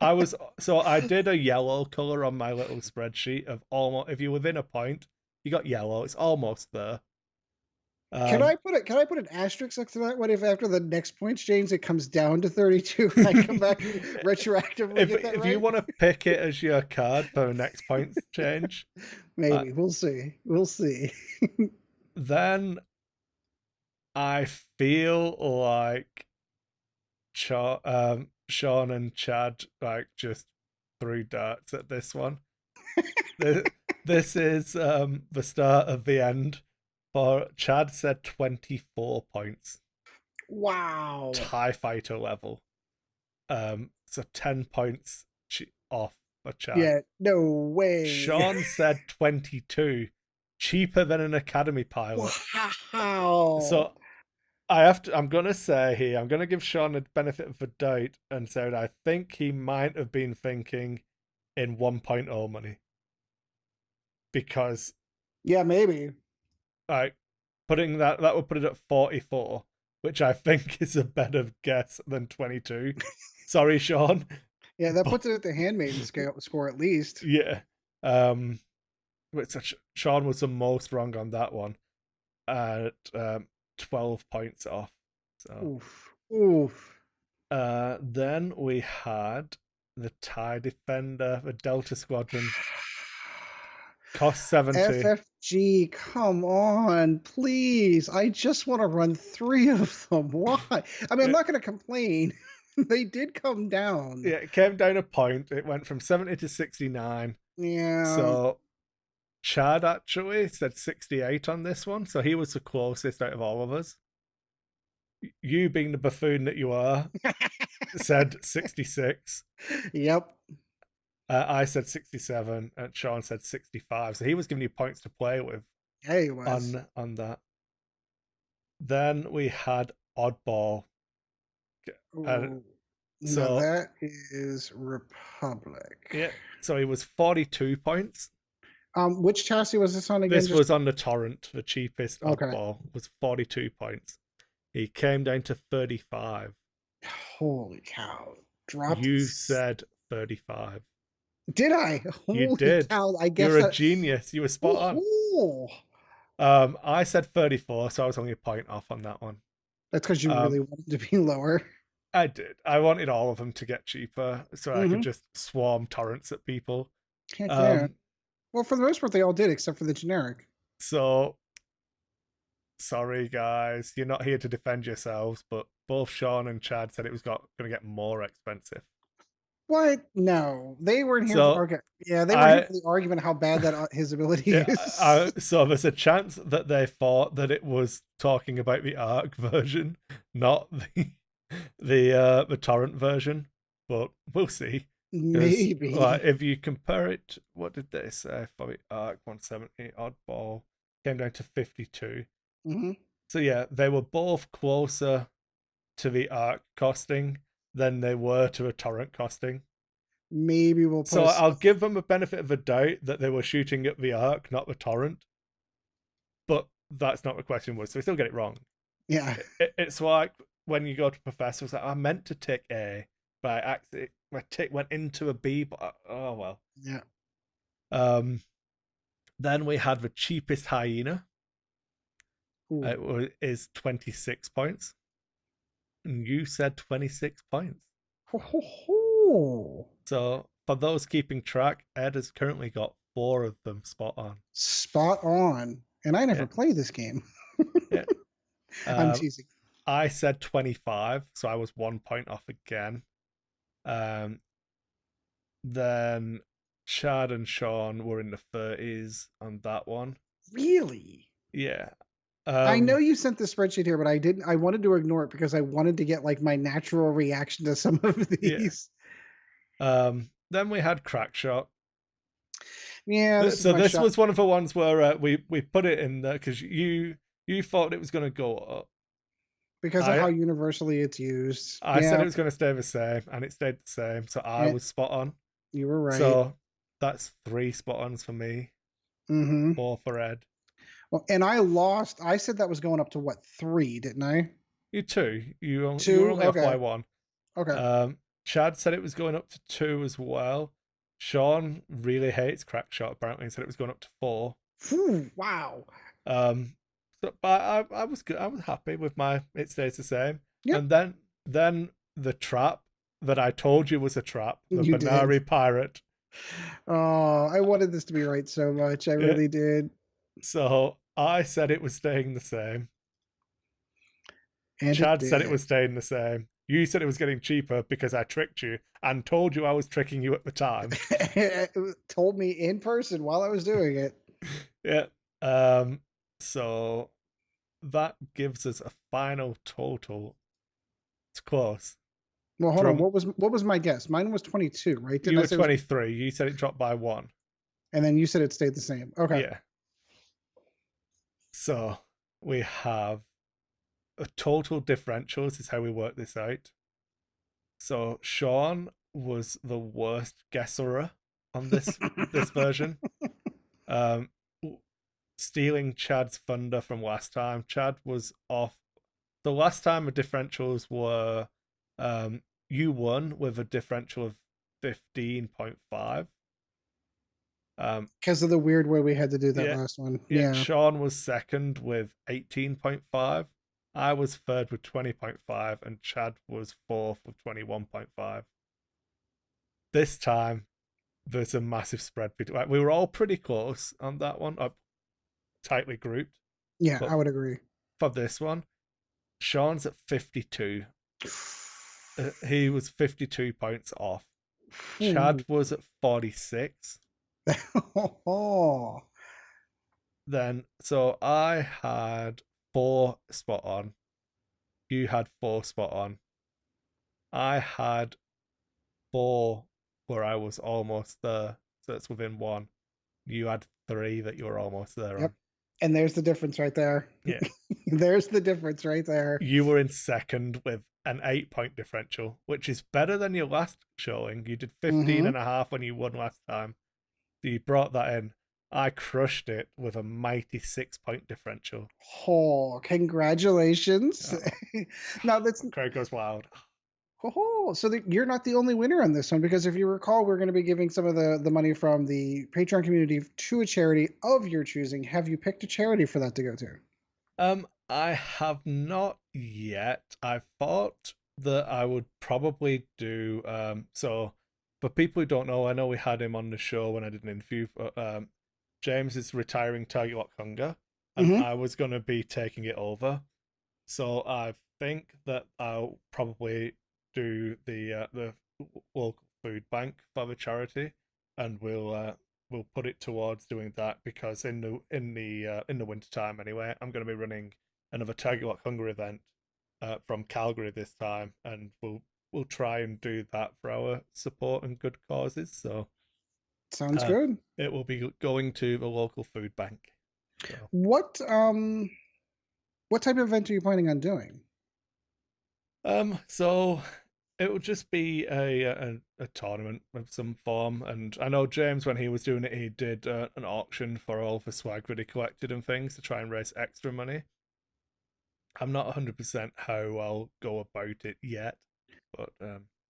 I was. So I did a yellow color on my little spreadsheet of almost. If you're within a point, you got yellow. It's almost there. Can I Um, put it? Can I put an asterisk next to that? What if after the next points change it comes down to 32 and I come back and retroactively get that if you right? want to pick it as your card for the next points change, Maybe we'll see. We'll see. then I feel like Sean and Chad like just threw darts at this one. This is the start of the end. For Chad said 24 points, Wow. TIE fighter level. So 10 points off for Chad. Yeah. No way. Sean said 22, cheaper than an academy pilot. Wow. So I'm gonna say here, I'm gonna give Sean a benefit of the doubt and say that I think he might have been thinking in 1.0 money. Because Yeah, maybe. like putting that would put it at 44, which I think is a better guess than 22. Sorry, Sean. Yeah, that But puts it at the handmaiden score at least. yeah. Which Sean was the most wrong on that one at 12 points off. So Oof. Oof. then we had the TIE Defender, the Delta Squadron, cost 70. FFG, come on, please. I just want to run three of them. Why? I mean, I'm Yeah, not going to complain. They did come down. it came down a point. It went from 70 to 69. Yeah. So Chad actually said 68 on this one. So he was the closest out of all of us. You, being the buffoon that you are, said 66. Yep. I said 67, and Sean said 65. So he was giving you points to play with Yeah, he was. on that. Then we had Oddball. Ooh. No, So that is Republic. yeah, so he was 42 points. Which chassis was this on again? This was on the torrent. The cheapest Okay. Oddball was 42 points. He came down to 35. Holy cow. Dropped. You said 35. Did I? You Holy did. cow. I guess You're a that. genius. You were spot on. Oh, I said 34, so I was only a point off on that one. that's because you really wanted to be lower. I did. I wanted all of them to get cheaper so I could just swarm torrents at people. Heck yeah. Well, for the most part, they all did, except for the generic. So, sorry guys, you're not here to defend yourselves, but both Sean and Chad said it was going to get more expensive. What? No, they weren't here So, for argument. Yeah, they were here for the argument how bad that his ability is. So there's a chance that they thought that it was talking about the ARC version, not the torrent version, but we'll see. Maybe. If you compare it, what did they say for the ARC 170 Oddball? Came down to 52. Mm-hmm. So yeah, they were both closer to the ARC costing. than they were to a torrent costing. Maybe we'll So post. I'll give them a benefit of a doubt that they were shooting at the arc, not the torrent. But that's not the question was, so we still get it wrong. Yeah. It's like when you go to professor, it's like I meant to tick A, but I actually my tick went into a B. But oh well. Yeah. Um, then we had the cheapest hyena. Ooh. It is 26 points, and you said 26 points. Ho, ho, ho. So for those keeping track, Ed has currently got 4 of them spot on. Spot on. And I never Yeah, played this game. yeah. I'm Um, teasing. I said 25, so I was 1 point off again. Um, then Chad and Sean were in the 30s on that one. Really? Yeah. I know you sent the spreadsheet here, but I didn't. I wanted to ignore it because I wanted to get like my natural reaction to some of Yeah. these. Then we had Crackshot. Yeah, this is So my this shot was one of the ones where we put it in there because you thought it was going to go up. because of I how universally it's used. I said Yeah, it was going to stay the same, and it stayed the same. So I and was spot on. you were right. So that's 3 spot ons for me, Mm-hmm. 4 for Ed. Well, and I lost. I said that was going up to what, 3, didn't I? You 2. You were 2. only off by Okay. 1. Okay. Chad said it was going up to 2 as well. Sean really hates Crackshot apparently and said it was going up to 4. Whew, wow. Um, but I was good. I was happy with my. It stays the same. Yep. And then the trap that I told you was a trap. The You did. Banari pirate. Oh, I wanted this to be right so much. I Yeah. really did. So I said it was staying the same. And it Chad said it did. was staying the same. You said it was getting cheaper because I tricked you and told you I was tricking you at the time. Told me in person while I was doing it. Yeah. So that gives us a final total. It's close. Well, hold on. From What was my guess? Mine was 22, right? you Didn't I were say it was? 23. You said it dropped by 1. And then you said it stayed the same. Okay. Yeah. So we have a total differentials is how we work this out. So Sean was the worst guesser on this version. Um, stealing Chad's thunder from last time. Chad was off. The last time the differentials were, you won with a differential of 15.5. Because of the weird way we had to do that Yeah, last one. yeah. Yeah. Sean was second with 18.5. I was third with 20.5, and Chad was fourth with 21.5. This time, there's a massive spread between. Like, we were all pretty close on that one, tightly grouped. Yeah, But I would agree. for this one, Sean's at 52. He was 52 points off. Chad was at 46. Oh. Then, so I had 4 spot on. You had 4 spot on. I had 4 where I was almost there. So it's within 1. You had 3 that you were almost there Yep. on. And there's the difference right there. Yeah. There's the difference right there. You were in second with an 8-point differential, which is better than your last showing. You did 15 and a half when you won last time. So you brought that in. I crushed it with a mighty 6-point differential. Oh, congratulations. Oh. Now that's Craig goes wild. oh, so you're not the only winner on this one because if you recall, we're going to be giving some of the money from the Patreon community to a charity of your choosing. Have you picked a charity for that to go to? I have not yet. I thought that I would probably do so for people who don't know, I know we had him on the show when I did an interview, but James is retiring Target Lock Hunger, and Mm-hmm. I was gonna be taking it over. So I think that I'll probably do the local food bank for the charity, and we'll put it towards doing that because in the winter time anyway, I'm going to be running another Target Lock Hunger event from Calgary this time, and we'll try and do that for our support and good causes. So Sounds good. it will be going to the local food bank. So. What type of event are you planning on doing? So it would just be a tournament of some form. And I know James, when he was doing it, he did an auction for all the swag that he collected and things to try and raise extra money. I'm not 100% how I'll go about it yet, but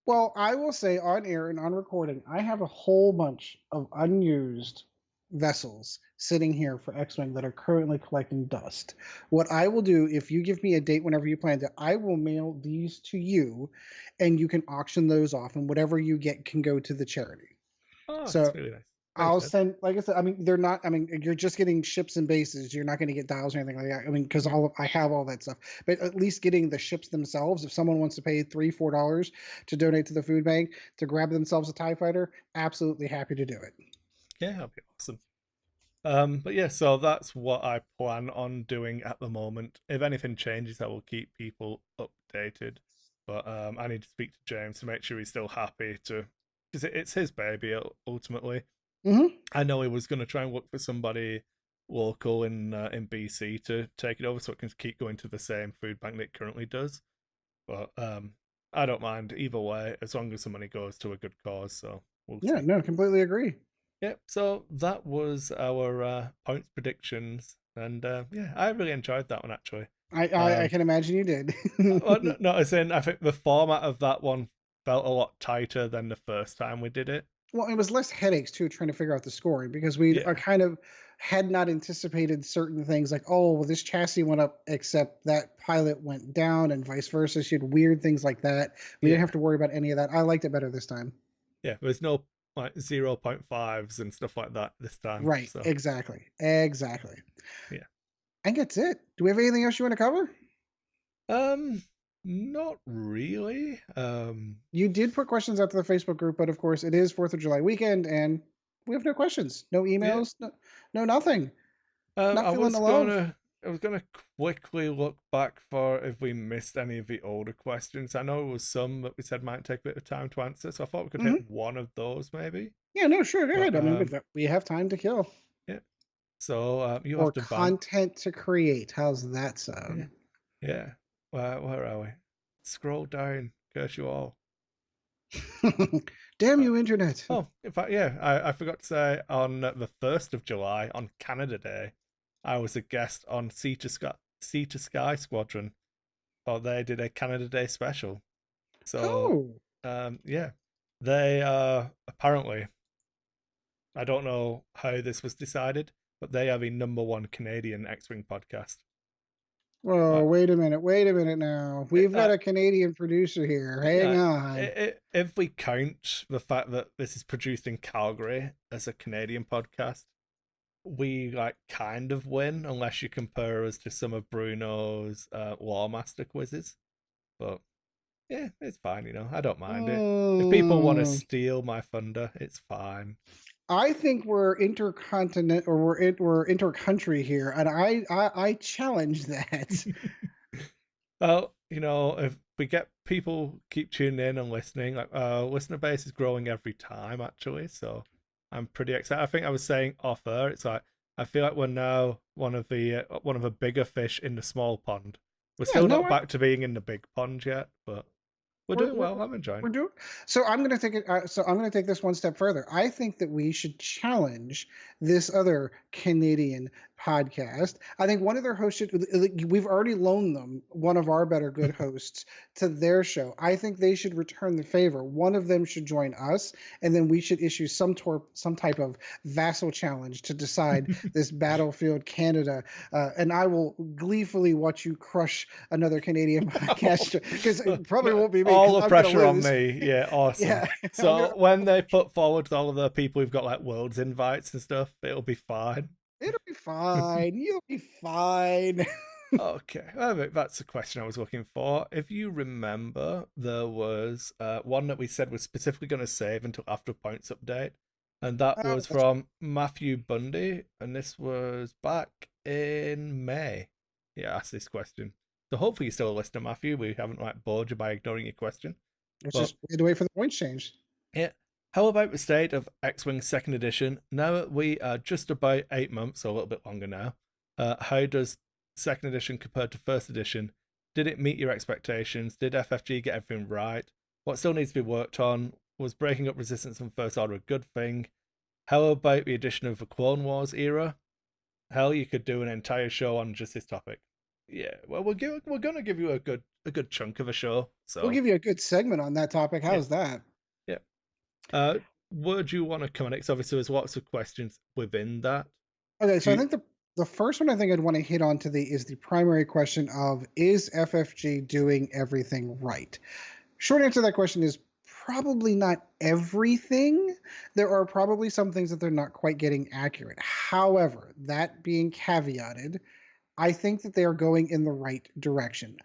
Well, I will say on air and on recording, I have a whole bunch of unused vessels sitting here for X-Wing that are currently collecting dust. What I will do, if you give me a date whenever you plan to, I will mail these to you and you can auction those off, and whatever you get can go to the charity. oh, So that's really nice. Thanks, I'll Ed. send, like I said, I mean, they're not, I mean, you're just getting ships and bases. You're not going to get dials or anything like that. I mean, because Mhm. I have all that stuff, but at least getting the ships themselves, if someone wants to pay $3, $4 to donate to the food bank to grab themselves a TIE fighter, absolutely happy to do it. Yeah, that'd be awesome. But yeah, so that's what I plan on doing at the moment. If anything changes, I will keep people updated. But I need to speak to James to make sure he's still happy to, because it's his baby ultimately. Hmm. I know he was going to try and look for somebody local in BC to take it over, so it can keep going to the same food bank that it currently does. But I don't mind either way as long as the money goes to a good cause. So we'll Yeah, see. no, completely agree. Yep. So that was our points predictions, and yeah, I really enjoyed that one actually. I Um, can imagine you did. well, not as in I think the format of that one felt a lot tighter than the first time we did it. Well, it was less headaches too, trying to figure out the scoring because we are Yeah, kind of had not anticipated certain things like, oh, well, this chassis went up, except that pilot went down, and vice versa. She had weird things like that. We didn't yeah, have to worry about any of that. I liked it better this time. yeah. There's no like 0.5s and stuff like that this time. Right. So Exactly. Exactly. yeah. And that's it. Do we have anything else you want to cover? Um, not really. You did put questions out to the Facebook group, but of course, it is 4th of July weekend, and we have no questions, no Yeah. emails, no nothing. Not I feeling was the love. gonna I was gonna quickly look back for if we missed any of the older questions. I know it was some that we said might take a bit of time to answer, so I thought we could hit Hmm. one of those maybe. Yeah, no, sure, go But ahead. I mean, we have time to kill. yeah. So you have Or to van. content to create. How's that Yeah, sound? yeah. Where are we? Scroll down. Curse you all. Damn Uh, you, internet. oh, in fact, yeah. I forgot to say on the 1st of July on Canada Day, I was a guest on Sea to Sky Squadron. Or they did a Canada Day special. So, Oh, yeah, they are apparently, I don't know how this was decided, but they are the number one Canadian X Wing podcast. oh, Like, wait a minute. Wait a minute now. We've got uh, a Canadian producer here. Hang yeah, on. if we count the fact that this is produced in Calgary as a Canadian podcast, we like kind of win, unless you compare us to some of Bruno's Lawmaster quizzes. But yeah, it's fine, I don't mind it. If people want to Mm, steal my thunder, it's fine. I think we're intercontinent or we're intercountry here, and I challenge that. Well, if we get people keep tuning in and listening, like listener base is growing every time actually, so I'm pretty excited. I think I was saying off air, it's like I feel like we're now one of the bigger fish in the small pond. We're Yeah, still no, not back to being in the big pond yet, but we're we're doing we're well. I'm enjoying we're it. doing. So I'm going to take it. So I'm going to take this one step further. I think that we should challenge this other Canadian podcast. I think one of their hosts should. We've already loaned them one of our better good hosts to their show. I think they should return the favor. One of them should join us, and then we should issue some type of vassal challenge to decide this Battlefield Canada. And I will gleefully watch you crush another Canadian podcast because it probably No, won't be me all because the I'm gonna pressure on lose. me. Yeah, awesome. Yeah, I'm gonna. So when they put forward all of the people who've got like worlds invites and stuff, it'll be fine. It'll be fine. You'll be fine. Okay, I think that's the question I was looking for. If you remember, there was one that we said was specifically going to save until after points update, and that Oh, was that's right. from Matthew Bundy, and this was back in May. Yeah, asked this question. So hopefully you're still a listener, Matthew. We haven't like bored you by ignoring your question. It's But just we had to wait for the points change. yeah, how about the state of X-Wing Second Edition? Now that we are just about 8 months, or a little bit longer now, how does Second Edition compare to First Edition? Did it meet your expectations? Did FFG get everything right? What still needs to be worked on was breaking up resistance from First Order a good thing. How about the addition of the Clone Wars era? Hell, you could do an entire show on just this topic. Yeah, well, we're gonna give you a good chunk of a show. We'll So give you a good segment on that topic. yeah, How's that? yeah. Would you want to come next? Obviously, there's lots of questions within that. Okay, Do so I you? think the first one I think I'd want to hit on to the is the primary question of is FFG doing everything right? Short answer to that question is probably not everything. There are probably some things that they're not quite getting accurate. However, that being caveated, I think that they are going in the right direction.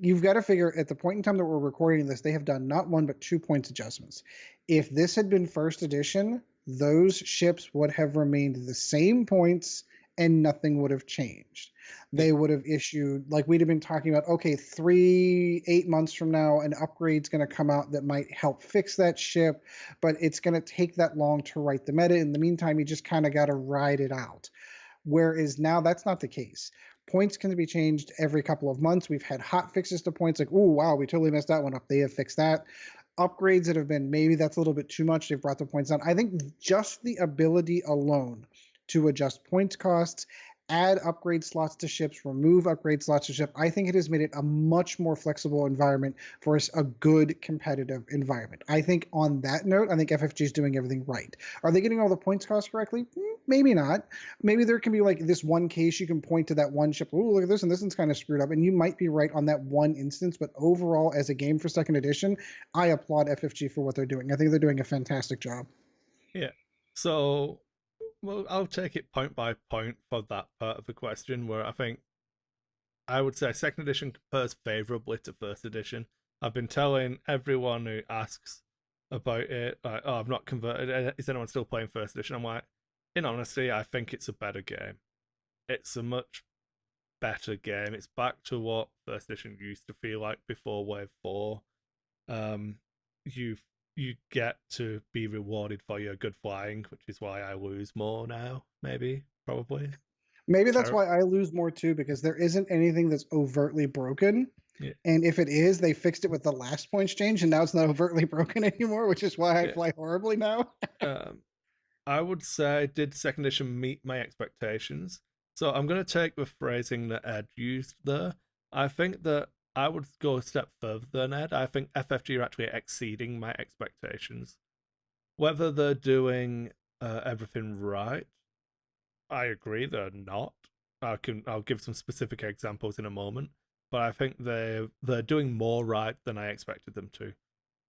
You've got to figure at the point in time that we're recording this, they have done not one but 2 points adjustments. If this had been first edition, those ships would have remained the same points and nothing would have changed. Yeah, They would have issued, like we'd have been talking about, okay, 8 months from now, an upgrade's going to come out that might help fix that ship, but it's going to take that long to write the meta. In the meantime, you just kind of got to ride it out. Whereas now that's not the case. Points can be changed every couple of months. We've had hot fixes to points like, oh, wow, we totally messed that one up. They have fixed that. Upgrades that have been maybe that's a little bit too much. They've brought the points down. I think just the ability alone to adjust points costs, add upgrade slots to ships, remove upgrade slots to ship. I think it has made it a much more flexible environment for a good competitive environment. I think on that note, I think FFG is doing everything right. Are they getting all the points costs correctly? Maybe not. Maybe there can be like this one case you can point to that one ship. Oh, look at this, and this one's kind of screwed up. And you might be right on that one instance, but overall, as a game for second edition, I applaud FFG for what they're doing. I think they're doing a fantastic job. yeah. So, well, I'll take it point by point for that part of the question. Where I think I would say second edition compares favorably to first edition. I've been telling everyone who asks about it, like, oh, I've not converted. Is anyone still playing first edition? I'm like, in honesty, I think it's a better game. It's a much better game. It's back to what first edition used to feel like before Wave 4. Um, you you get to be rewarded for your good flying, which is why I lose more now. Maybe, probably. Maybe that's why I lose more too, because there isn't anything that's overtly broken. Yeah, And if it is, they fixed it with the last points change, and now it's not overtly broken anymore, which is why I yeah. fly horribly now. Um, I would say did second edition meet my expectations? So I'm going to take the phrasing that Ed used there. I think that I would go a step further than Ed. I think FFG are actually exceeding my expectations. Whether they're doing everything right, I agree they're not. I'll give some specific examples in a moment, but I think they're doing more right than I expected them to.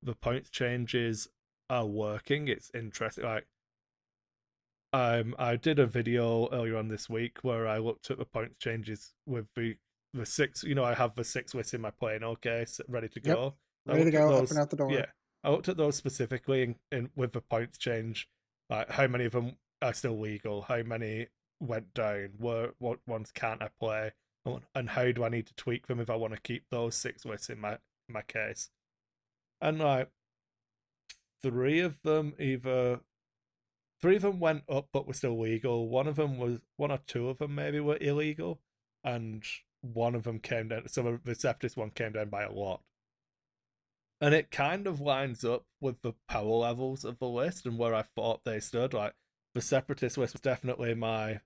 The points changes are working. It's interesting. Like I did a video earlier on this week where I looked at the points changes with the six. You know, I have the six lists in my playing case ready to Yep, go. I ready to looked at go, up and those. out the door. Yeah, I looked at those specifically, and with the points change, like how many of them are still legal, how many went down, what ones can't I play, and how do I need to tweak them if I want to keep those six lists in my case. And like three of them either three of them went up but were still legal. One or two of them maybe were illegal, and one of them came down. So the Separatist one came down by a lot, and it kind of lines up with the power levels of the list and where I thought they stood. Like the Separatist list was definitely my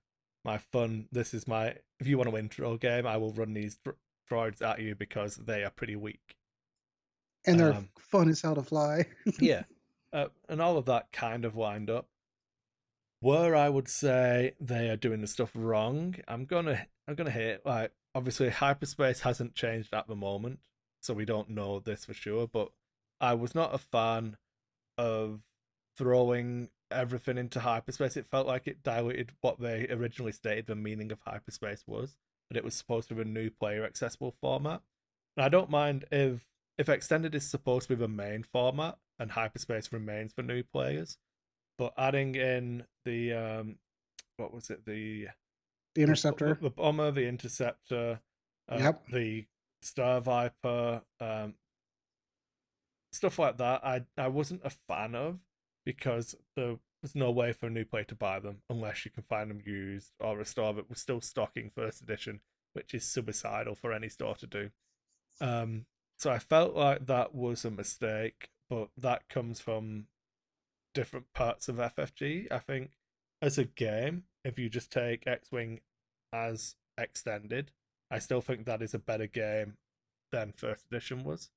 fun. This is my if you want to intro game, I will run these droids at you because they are pretty weak. And they're Um, fun as hell to fly. yeah, and all of that kind of lined up. Where I would say they are doing the stuff wrong, I'm gonna hit like obviously hyperspace hasn't changed at the moment, so we don't know this for sure. But I was not a fan of throwing everything into hyperspace. It felt like it diluted what they originally stated the meaning of hyperspace was, that it was supposed to be a new player accessible format. And I don't mind if extended is supposed to be the main format and hyperspace remains for new players, but adding in the what was it The the interceptor. the bomber, the interceptor, Yep. the star viper, stuff like that, I wasn't a fan of because there was no way for a new player to buy them unless you can find them used or a store that was still stocking first edition, which is suicidal for any store to do. Um, So I felt like that was a mistake, but that comes from different parts of FFG. I think as a game, if you just take X Wing as extended, I still think that is a better game than First Edition was.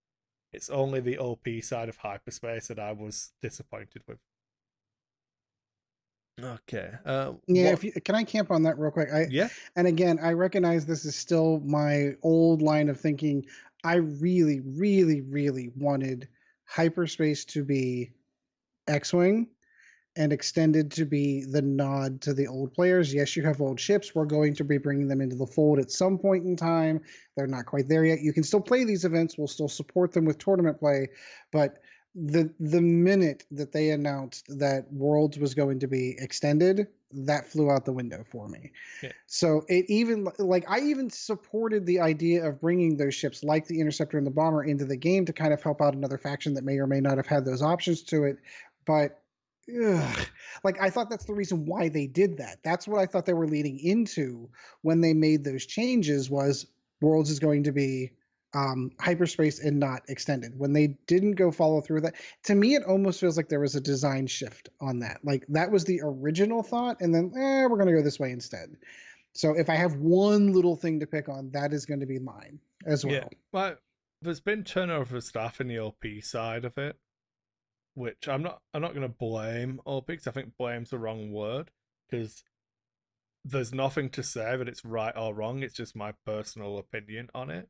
It's only the OP side of hyperspace that I was disappointed with. Okay. Yeah, What? if you can I camp on that real quick. Yeah. And again, I recognize this is still my old line of thinking. I really, really, really wanted hyperspace to be X-Wing and extended to be the nod to the old players. Yes, you have old ships. We're going to be bringing them into the fold at some point in time. They're not quite there yet. You can still play these events. We'll still support them with tournament play, but the minute that they announced that Worlds was going to be extended, that flew out the window for me. Yeah. So it even like I even supported the idea of bringing those ships like the Interceptor and the Bomber into the game to kind of help out another faction that may or may not have had those options to it. But ugh, like I thought that's the reason why they did that. That's what I thought they were leading into when they made those changes was Worlds is going to be hyperspace and not extended. When they didn't go follow through with that, to me it almost feels like there was a design shift on that. Like that was the original thought, and then we're going to go this way instead. So if I have one little thing to pick on, that is going to be mine as Yeah. well. Well, there's been turnover of staff in the OP side of it, which I'm not going to blame OP because I think blame's the wrong word because there's nothing to say that it's right or wrong. It's just my personal opinion on it.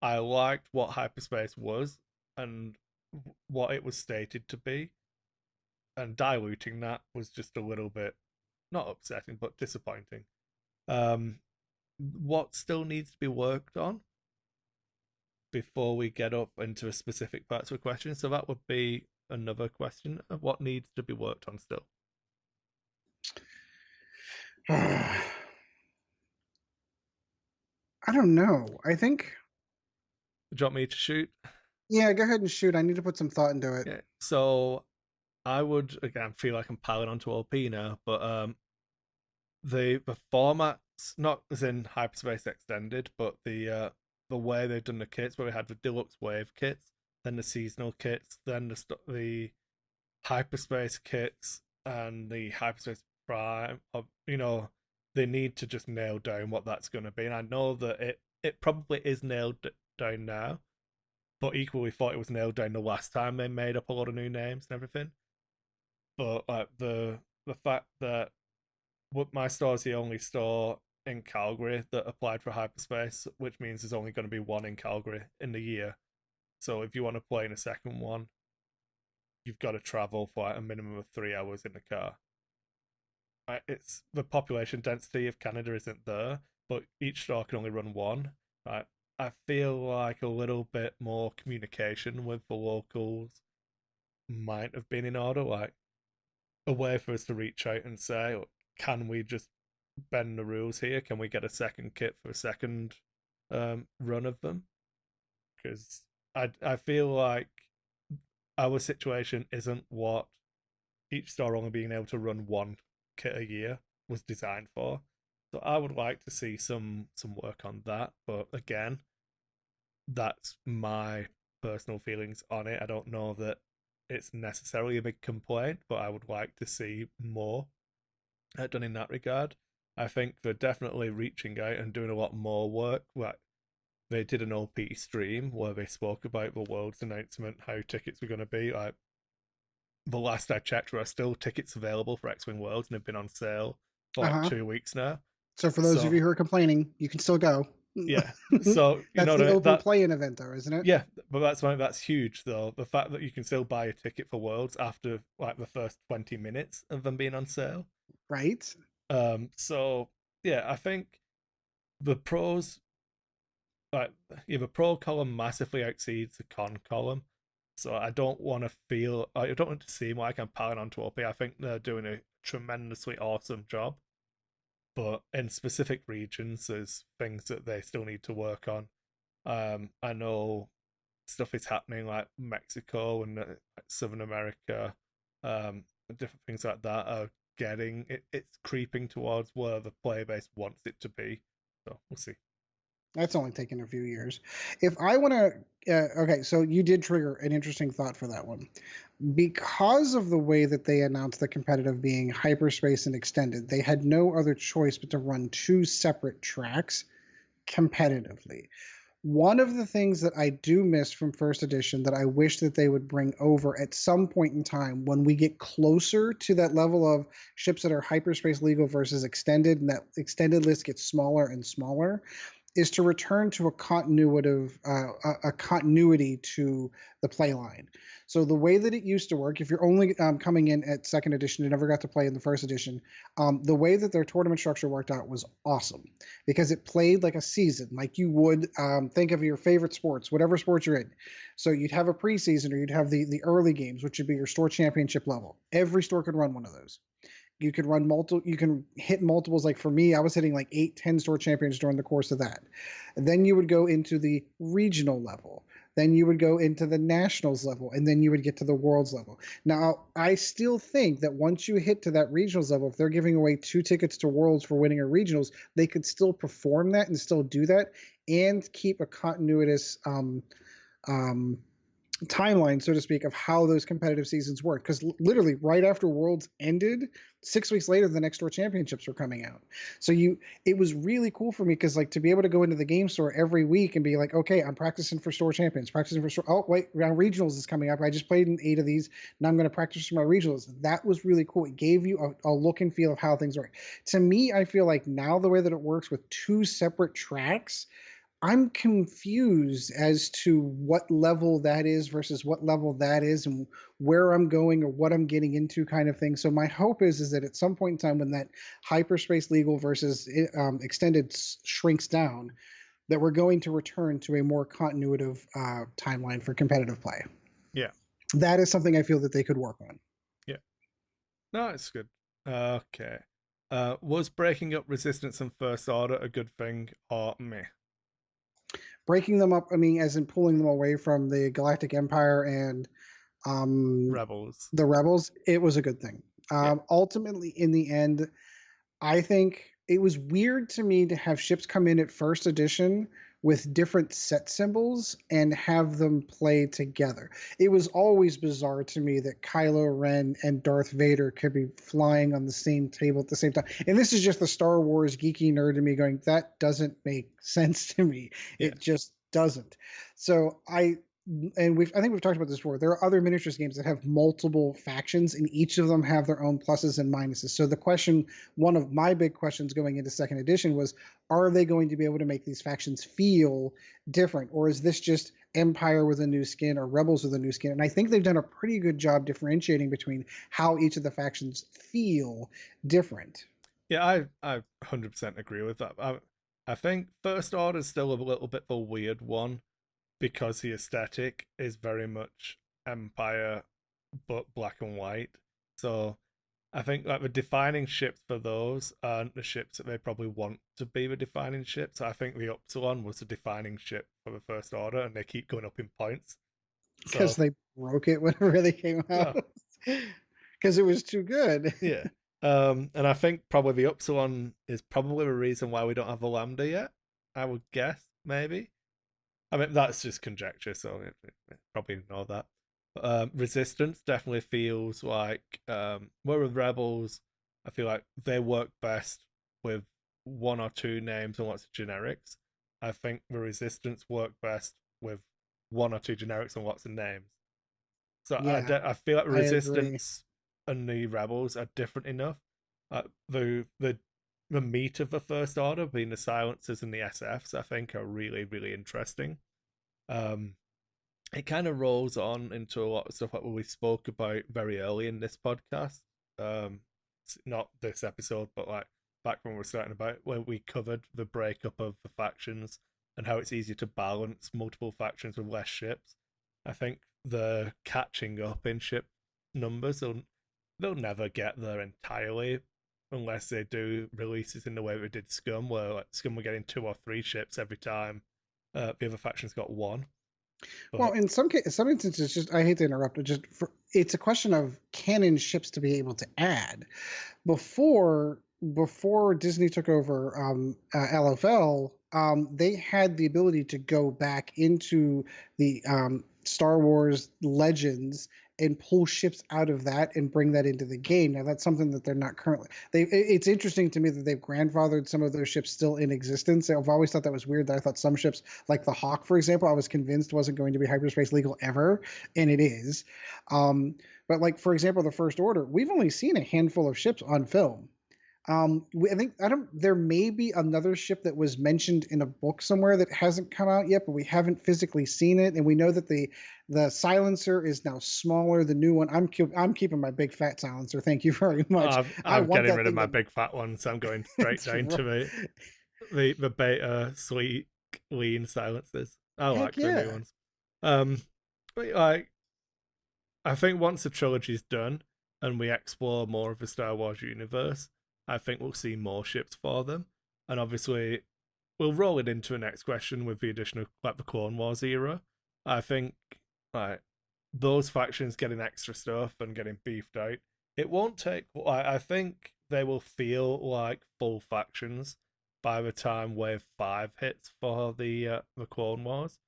I liked what hyperspace was and what it was stated to be, and diluting that was just a little bit not upsetting but disappointing. Um, what still needs to be worked on before we get up into a specific parts of a question? So that would be another question of what needs to be worked on still. I don't know. I think Do you want me to shoot? yeah, go ahead and shoot. I need to put some thought into it. Yeah. So I would again feel like I'm piling onto OP now, but the formats, not as in hyperspace extended, but the way they've done the kits, where we had the deluxe wave kits, then the seasonal kits, then the hyperspace kits, and the hyperspace prime. They need to just nail down what that's going to be, and I know that it probably is nailed down now, but equally thought it was nailed down the last time they made up a lot of new names and everything. But like the fact that what my store is the only store in Calgary that applied for hyperspace, which means there's only going to be one in Calgary in the year. So if you want to play in a second one, you've got to travel for like a minimum of 3 hours in the car. It's the population density of Canada isn't there, but each store can only run one. Right? I feel like a little bit more communication with the locals might have been in order, like a way for us to reach out and say, can we just bend the rules here? Can we get a second kit for a second run of them? Because I feel like our situation isn't what each store only being able to run one kit a year was designed for. So I would like to see some work on that. But again, that's my personal feelings on it. I don't know that it's necessarily a big complaint, but I would like to see more done in that regard. I think they're definitely reaching out and doing a lot more work. Like they did an OP stream where they spoke about the world's announcement, how tickets were going to be. Like the last I checked, there are still tickets available for X Wing Worlds and have been on sale for Uh like huh. 2 weeks now. So for those of So you who are complaining, you can still go. yeah, so That's the open that play-in event, though, isn't it? yeah, but that's huge though. The fact that you can still buy a ticket for Worlds after like the first 20 minutes of them being on sale. Right. So yeah, I think the pros, like yeah, the pro column massively exceeds the con column. So I don't want to feel, I don't want to seem like I'm piling onto OP. I think they're doing a tremendously awesome job, but in specific regions, there's things that they still need to work on. I know stuff is happening like Mexico and Southern America, different things like that are getting it's creeping towards where the player base wants it to be. So we'll see. That's only taken a few years. If I want to, okay, so you did trigger an interesting thought for that one. Because of the way that they announced the competitive being hyperspace and extended, they had no other choice but to run two separate tracks competitively. One of the things that I do miss from first edition that I wish that they would bring over at some point in time when we get closer to that level of ships that are hyperspace legal versus extended, and that extended list gets smaller and smaller, is to return to a continuity to the play line. So the way that it used to work, if you're only coming in at second edition, you never got to play in the first edition. The way that their tournament structure worked out was awesome because it played like a season, like you would think of your favorite sports, whatever sport you're in. So you'd have a preseason, or you'd have the early games, which would be your store championship level. Every store could run one of those. You could run multiple, you can hit multiples. Like for me, I was hitting like 8, 10 store champions during the course of that. And then you would go into the regional level, then you would go into the nationals level, and then you would get to the worlds level. Now I still think that once you hit to that regionals level, if they're giving away 2 tickets to worlds for winning a regionals, they could still perform that and still do that and keep a continuous um, timeline, so to speak, of how those competitive seasons work. Because literally, right after Worlds ended, 6 weeks later, the next door championships were coming out. So it was really cool for me because like to be able to go into the game store every week and be like, okay, I'm practicing for store champions, practicing for store. Oh wait, now regionals is coming up. I just played in 8 of these. Now I'm going to practice for my regionals. That was really cool. It gave you a look and feel of how things work. To me, I feel like now the way that it works with two separate tracks, I'm confused as to what level that is versus what level that is, and where I'm going or what I'm getting into, kind of thing. So my hope is that at some point in time, when that hyperspace legal versus extended shrinks down, that we're going to return to a more continuative timeline for competitive play. Yeah, That is something I feel that they could work on. yeah. No, it's good. Okay. Was breaking up Resistance and First Order a good thing or meh? Breaking them up, I mean, as in pulling them away from the Galactic Empire and um, Rebels. the Rebels, it was a good thing. Yeah. Ultimately, in the end, I think it was weird to me to have ships come in at first edition with different set symbols and have them play together. It was always bizarre to me that Kylo Ren and Darth Vader could be flying on the same table at the same time. And this is just the Star Wars geeky nerd in me going, that doesn't make sense to me. Yeah. It just doesn't. So I think we've talked about this before. There are other miniatures games that have multiple factions, and each of them have their own pluses and minuses. So the question, one of my big questions going into second edition was, are they going to be able to make these factions feel different, or is this just Empire with a new skin or Rebels with a new skin? And I think they've done a pretty good job differentiating between how each of the factions feel different. Yeah, I 100% agree with that. I think First Order is still a little bit of a weird one because the aesthetic is very much Empire but black and white. So I think like the defining ships for those aren't the ships that they probably want to be the defining ships. I think the Upsilon was the defining ship for the First Order, and they keep going up in points. Because So, they broke it whenever they came out. well, Because it was too good. yeah. And I think probably the Upsilon is probably the reason why we don't have a Lambda yet. I would guess, maybe. I mean, that's just conjecture, so probably ignore that. Resistance definitely feels like where with Rebels, I feel like they work best with one or two names and lots of generics. I think the Resistance work best with one or two generics and lots of names. So Yeah, I feel like I agree. Resistance and the Rebels are different enough. The meat of the First Order, being the silencers and the SFs, I think are really really interesting. Um, it kind of rolls on into a lot of stuff that we spoke about very early in this podcast. Not this episode, but like back when we were starting about when we covered the breakup of the factions and how it's easier to balance multiple factions with less ships. I think the catching up in ship numbers, they'll never get there entirely unless they do releases in the way we did Scum, where like Scum were getting 2 or 3 ships every time the other faction's got one. Well, But in some instances, just I hate to interrupt, but it's a question of canon ships to be able to add. Before Disney took over LFL, they had the ability to go back into the Star Wars Legends and pull ships out of that and bring that into the game. Now that's something that they're not currently. It's interesting to me that they've grandfathered some of those ships still in existence. I've always thought that was weird. That I thought some ships, like the Hawk, for example, I was convinced wasn't going to be hyperspace legal ever, and it is. But like for example, the First Order, we've only seen a handful of ships on film. I think I don't. There may be another ship that was mentioned in a book somewhere that hasn't come out yet, but we haven't physically seen it. And we know that the silencer is now smaller. The new one. I'm keeping my big fat silencer. Thank you very much. I I'm want getting that rid of thing my to. big fat one, so I'm going straight It's down to the beta sleek lean silencers. I heck like the new yeah. ones. Um, but like I think once the trilogy's done and we explore more of the Star Wars universe, I think we'll see more ships for them. And obviously, we'll roll it into the next question with the addition of like the Clone Wars era. I think like those factions getting extra stuff and getting beefed out. It won't take. I think they will feel like full factions by the time Wave 5 hits for the Clone Wars.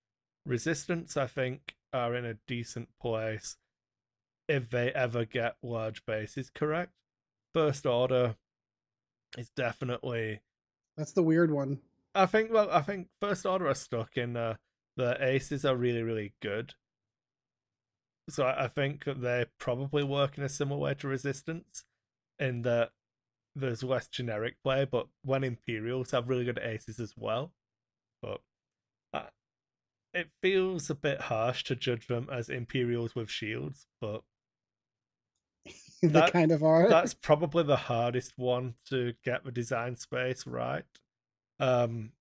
Resistance, I think, are in a decent place if they ever get large bases correct. First Order is definitely. That's the weird one. I think. Well, I think First Order are stuck in. The aces are really, really good. So I think that they probably work in a similar way to Resistance, in that there's less generic play, but when Imperials have really good aces as well. But uh, it feels a bit harsh to judge them as Imperials with shields, but They that kind of are. that's probably the hardest one to get the design space right. Um,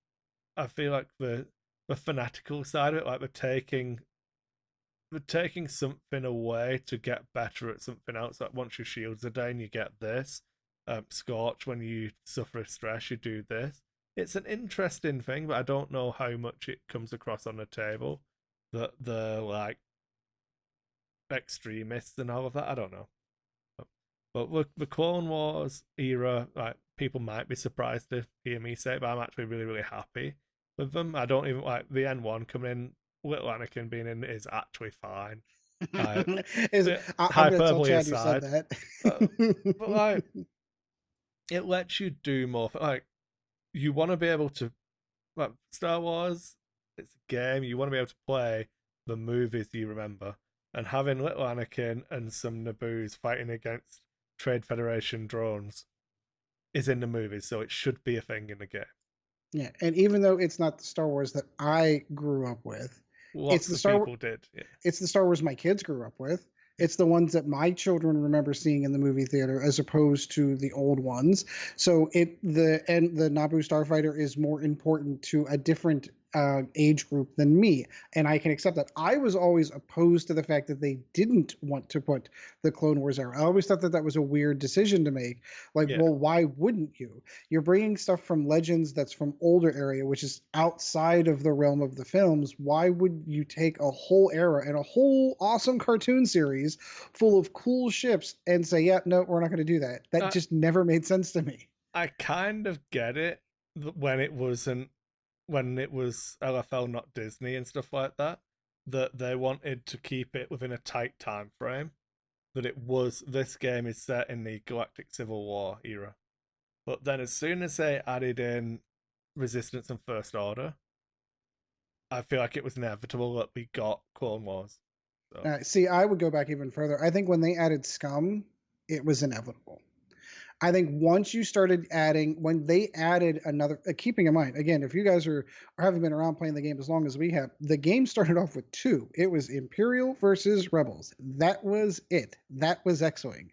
I feel like the fanatical side of it, like they're taking something away to get better at something else. Like once your shields are down, you get this. Scorch, when you suffer a stress, you do this. It's an interesting thing, but I don't know how much it comes across on the table. The like extremists and all of that. I don't know. But look, the Clone Wars era, like people might be surprised to hear me say it, but I'm actually really, really happy with them. I don't even like the N1 coming in, little Anakin being in is actually fine. Like I'm going to tell hyperbole Chad you said aside, uh, but that. like it lets you do more. Like you want to be able to, like Star Wars, it's a game. You want to be able to play the movies you remember, and having little Anakin and some Naboos fighting against Trade Federation drones is in the movies, so it should be a thing in the game. Yeah, and even though it's not the Star Wars that I grew up with, it's Lots the of Star people did. Yeah. it's the Star Wars my kids grew up with. It's the ones that my children remember seeing in the movie theater as opposed to the old ones. So the Naboo Starfighter is more important to a different age group than me, and I can accept that. I was always opposed to the fact that they didn't want to put the Clone Wars era. I always thought that that was a weird decision to make. Like, Yeah. well, why wouldn't you? You're bringing stuff from Legends that's from older area, which is outside of the realm of the films. Why would you take a whole era and a whole awesome cartoon series full of cool ships and say, yeah, no, we're not going to do that? That I, just never made sense to me. I kind of get it when it was LFL, not Disney and stuff like that. That they wanted to keep it within a tight time frame. That it was this game is set in the Galactic Civil War era. But then as soon as they added in Resistance and First Order, I feel like it was inevitable that we got Clone Wars. So See, I would go back even further. I think when they added Scum, it was inevitable. I think once you started adding, when they added another, keeping in mind, again, if you guys are or haven't been around playing the game as long as we have, the game started off with two. It was Imperial versus Rebels. That was it. That was X-wing.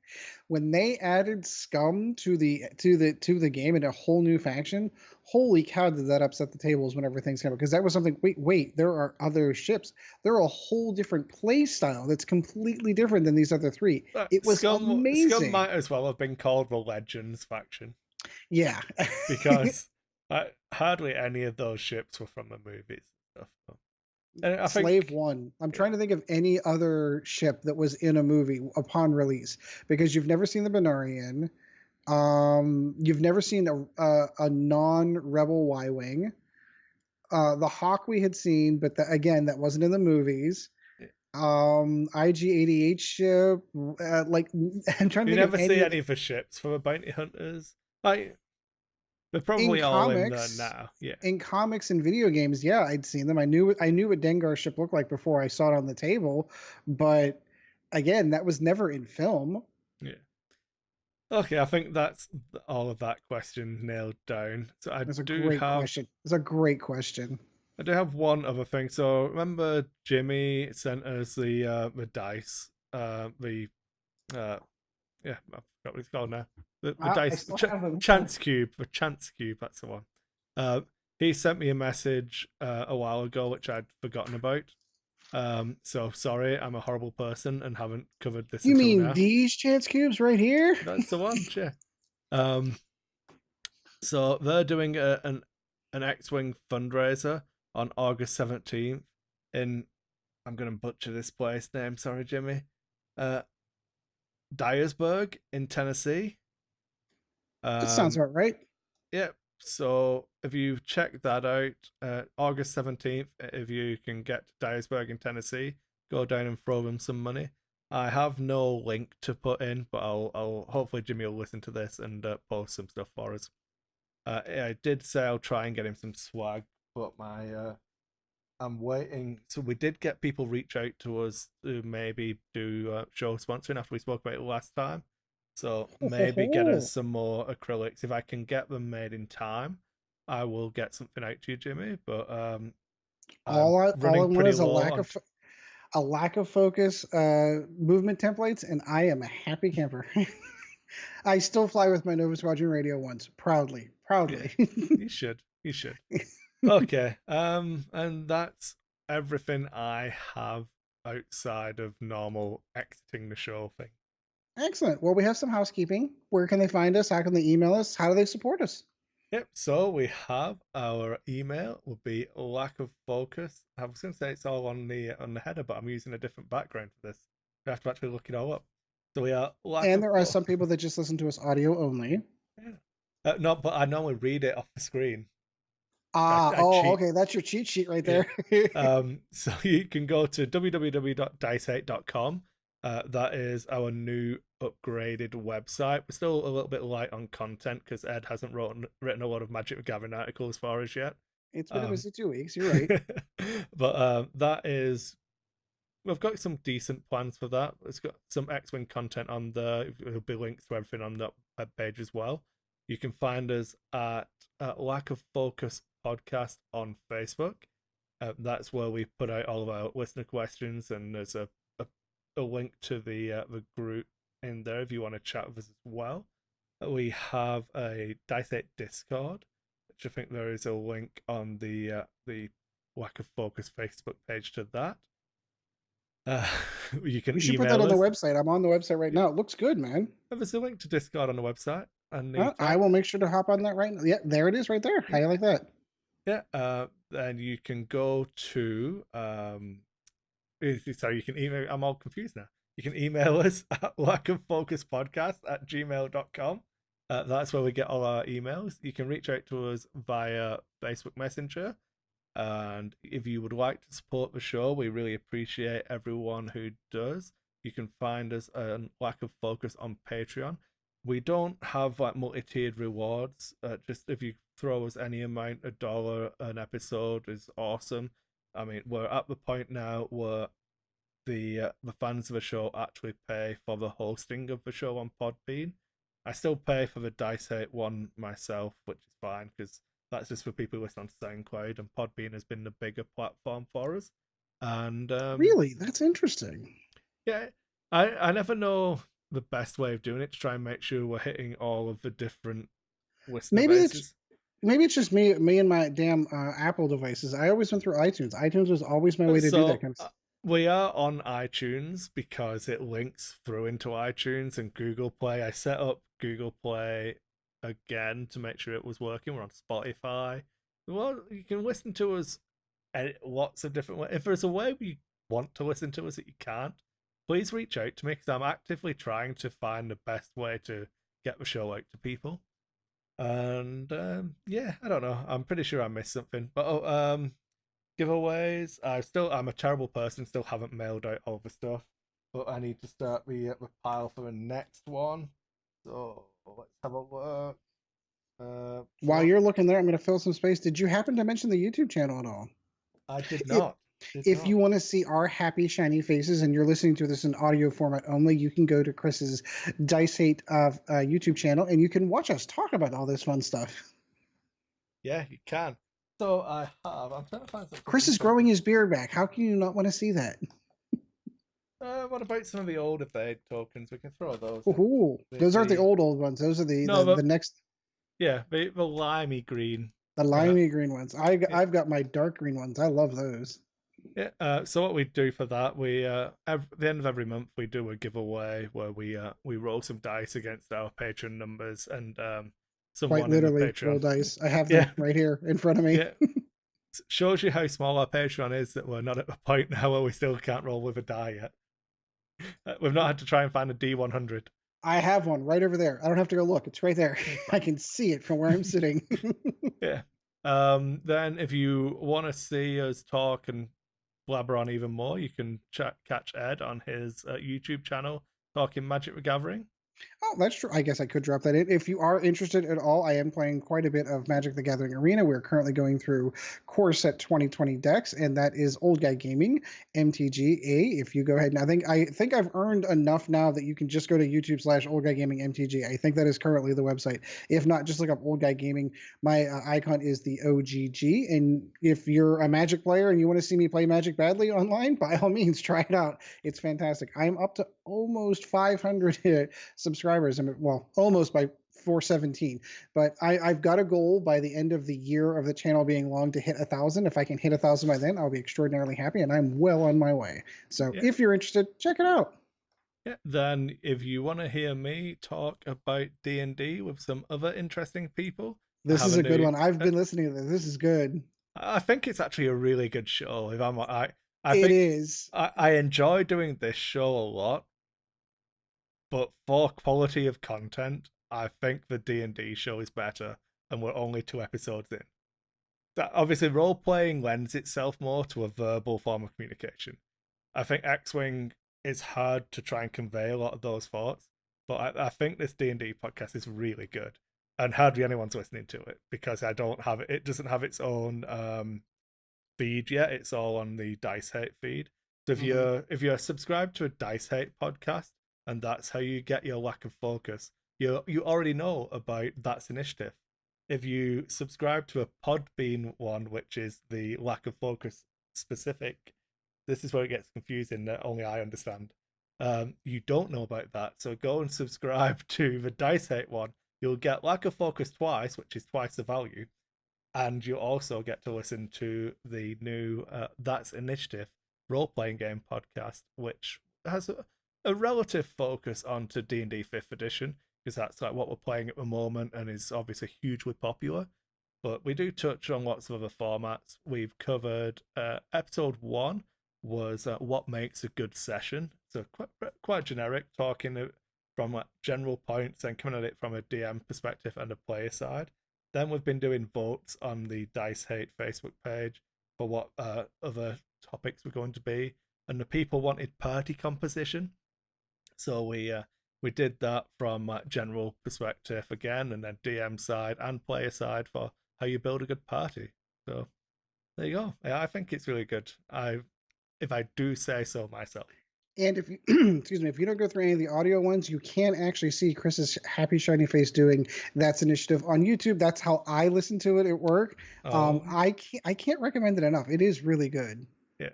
When they added Scum to the game in a whole new faction, holy cow, did that upset the tables when everything's coming? Because that was something. Wait, there are other ships. They're a whole different play style that's completely different than these other three. It was Scum amazing. might as well have been called the Legends faction Yeah. because hardly any of those ships were from the movies and stuff. And I Slave think One. I'm yeah, trying to think of any other ship that was in a movie upon release because you've never seen the Benarian. You've never seen a non-rebel Y-wing. The Hawk we had seen, but again, that wasn't in the movies. Yeah. IG-88 ship. Like I'm trying to You think of never see any of any of the ships for the bounty hunters. Like they're in probably all in there comics. now. Yeah. In comics and video games, yeah, I'd seen them. I knew what Dengar's ship looked like before I saw it on the table, but again, that was never in film. Yeah. Okay, I think that's all of that question nailed down. So That's a great question. It's a great question. I do have one other thing. So remember Jimmy sent us the dice, the uh yeah, I forgot what it's called now. The I dice still have them. the chance cube, that's the one. Uh he sent me a message a while ago which I'd forgotten about. So sorry, I'm a horrible person and haven't covered this You until mean now. these chance cubes right here? That's the one, sure. Um so they're doing an X-Wing fundraiser on August 17th in, I'm gonna butcher this place name, sorry Jimmy. Uh Dyersburg in Tennessee. That sounds Um about right. yeah, so if you check that out, August 17th, if you can get to Dyersburg in Tennessee, go down and throw them some money. I have no link to put in, but I'll hopefully Jimmy will listen to this and post some stuff for us. I did say I'll try and get him some swag, but I'm waiting. So we did get people reach out to us to maybe do show sponsoring after we spoke about it last time. So Ho, ho, maybe get us ho. some more acrylics. If I can get them made in time, I will get something out to you, Jimmy. But I'm All I running want pretty is low on. a lack of focus, movement templates, and I am a happy camper. I still fly with my Nova Squadron Radio once, proudly, Yeah, proudly. you should. You should. Okay. And that's everything I have outside of normal exiting the show thing. Excellent. Well, we have some housekeeping. Where can they find us? How can they email us? How do they support us? Yep, so we have our email would be lack of focus. I was gonna say it's all on the header, but I'm using a different background for this. We have to actually look it all up. So we are lack And of there are some focus. people that just listen to us audio only. Yeah. No, but I normally read it off the screen. Ah, I oh, cheat. okay. That's your cheat sheet right Yeah. there. So you can go to www.dice8.com. That is our new upgraded website. We're still a little bit light on content because Ed hasn't written a lot of Magic the Gathering articles for us yet. It's been a Um, busy 2 weeks. You're right. but that is, we've got some decent plans for that. It's got some X-Wing content on there. There'll be links to everything on that web page as well. You can find us at Lack of Focus Podcast on Facebook. That's where we put out all of our listener questions, and there's a link to the group in there if you want to chat with us as well. We have a Dice 8 Discord, which I think there is a link on the Lack of Focus Facebook page to that. Uh, you can We should put that email on the us. website. I'm on the website right Yeah, now. It looks good, man. there's a link to Discord on the website and the I chat. will make sure to hop on that right now. Yeah, there it is right there. How Yeah, you like that? yeah. Then you can go to sorry, you can email. I'm all confused now. You can email us at lackoffocuspodcast@gmail.com. That's where we get all our emails. You can reach out to us via Facebook Messenger. And if you would like to support the show, we really appreciate everyone who does. You can find us on Lack of Focus on Patreon. We don't have like multi-tiered rewards. Just if you throw us any amount, $1 an episode is awesome. I mean, we're at the point now where the fans of the show actually pay for the hosting of the show on Podbean. I still pay for the Dice 8 one myself, which is fine because that's just for people who listen on SoundCloud, and Podbean has been the bigger platform for us. And Really? That's interesting. yeah, I never know the best way of doing it to try and make sure we're hitting all of the different listener Maybe it's bases. maybe it's just me and my damn Apple devices. I always went through iTunes. iTunes was always my way to do that So kind of stuff. we are on iTunes because it links through into iTunes and Google Play. I set up Google Play again to make sure it was working. We're on Spotify. Well, you can listen to us lots of different ways. If there's a way you want to listen to us that you can't, please reach out to me because I'm actively trying to find the best way to get the show out to people. And yeah, I don't know. I'm pretty sure I missed something. But giveaways. I'm a terrible person. Still haven't mailed out all the stuff, but I need to start the pile for the next one. So let's have a look. While What you're looking there, I'm going to fill some space. Did you happen to mention the YouTube channel at all? I did If not. Did if you not. want to see our happy shiny faces and you're listening to this in audio format only, you can go to Chris's Dice Hate of YouTube channel and you can watch us talk about all this fun stuff. Yeah, you can. So I have. I'm trying to find something Chris is growing interesting. his beard back. How can you not want to see that? What about some of the older Fade tokens? We can throw those in. Ooh, those aren't the The old ones. Those are the no, the but next, yeah, the limey green. the Uh, limey green ones. yeah, I've got my dark green ones. I love those. yeah. So what we do for that, at the end of every month we do a giveaway where we roll some dice against our patron numbers, and Quite someone in the literally, roll Patreon. dice. I have them Yeah, right here in front of me. yeah. Shows you how small our Patreon is that we're not at the point now where we still can't roll with a die yet. We've not had to try and find a D100. I have one right over there. I don't have to go look. It's right there. I can see it from where I'm sitting. Yeah. Then if you want to see us talk and blabber on even more, you can catch Ed on his YouTube channel talking Magic the Gathering. Oh, that's true. I guess I could drop that in. If you are interested at all, I am playing quite a bit of Magic the Gathering Arena. We're currently going through Core Set 2020 decks, and that is Old Guy Gaming, MTGA. If you go ahead and I think I've earned enough now that you can just go to YouTube/ Old Guy Gaming MTG. I think that is currently the website. If not, just look up Old Guy Gaming. My icon is the OGG. And if you're a Magic player and you want to see me play Magic badly online, by all means, try it out. It's fantastic. I'm up to almost 500 subscribers. I mean, well, almost by 417. But I've got a goal by the end of the year of the channel being long to hit 1,000. If I can hit 1,000 by then, I'll be extraordinarily happy, and I'm well on my way. So Yeah. if you're interested, check it out. Yeah. Then if you want to hear me talk about D&D with some other interesting people, I This have is a a good new one. I've been listening to this. This is good. I think it's actually a really good show. If I It think is. I enjoy doing this show a lot, but for quality of content, I think the D&D show is better, and we're only 2 episodes in. That obviously role playing lends itself more to a verbal form of communication. I think X-Wing is hard to try and convey a lot of those thoughts, but I think this D&D podcast is really good, and hardly anyone's listening to it because I don't have it. It doesn't have its own feed yet. It's all on the Dice Hate feed. So Hmm. if you're subscribed to a Dice Hate podcast and that's how you get your lack of focus, you already know about That's Initiative. If you subscribe to a Podbean one, which is the lack of focus specific, this is where it gets confusing that only I understand. You don't know about that, so go and subscribe to the Dice Hate one. You'll get lack of focus twice, which is twice the value, and you also get to listen to the new That's Initiative role playing game podcast, which has a relative focus onto D&D 5th edition because that's like what we're playing at the moment and is obviously hugely popular. But we do touch on lots of other formats. We've covered episode 1 was what makes a good session, so quite generic, talking from like general points and coming at it from a DM perspective and a player side. Then we've been doing votes on the Dice Hate Facebook page for what other topics were going to be, and the people wanted party composition, so we did that from general perspective again, and then DM side and player side for how you build a good party. So there you go. Yeah, I think it's really good. If I do say so myself. And if you, excuse me, if you don't go through any of the audio ones, you can actually see Chris's happy shiny face doing That's Initiative on YouTube. That's how I listen to it at work. Oh I can't recommend it enough. It is really good. yeah,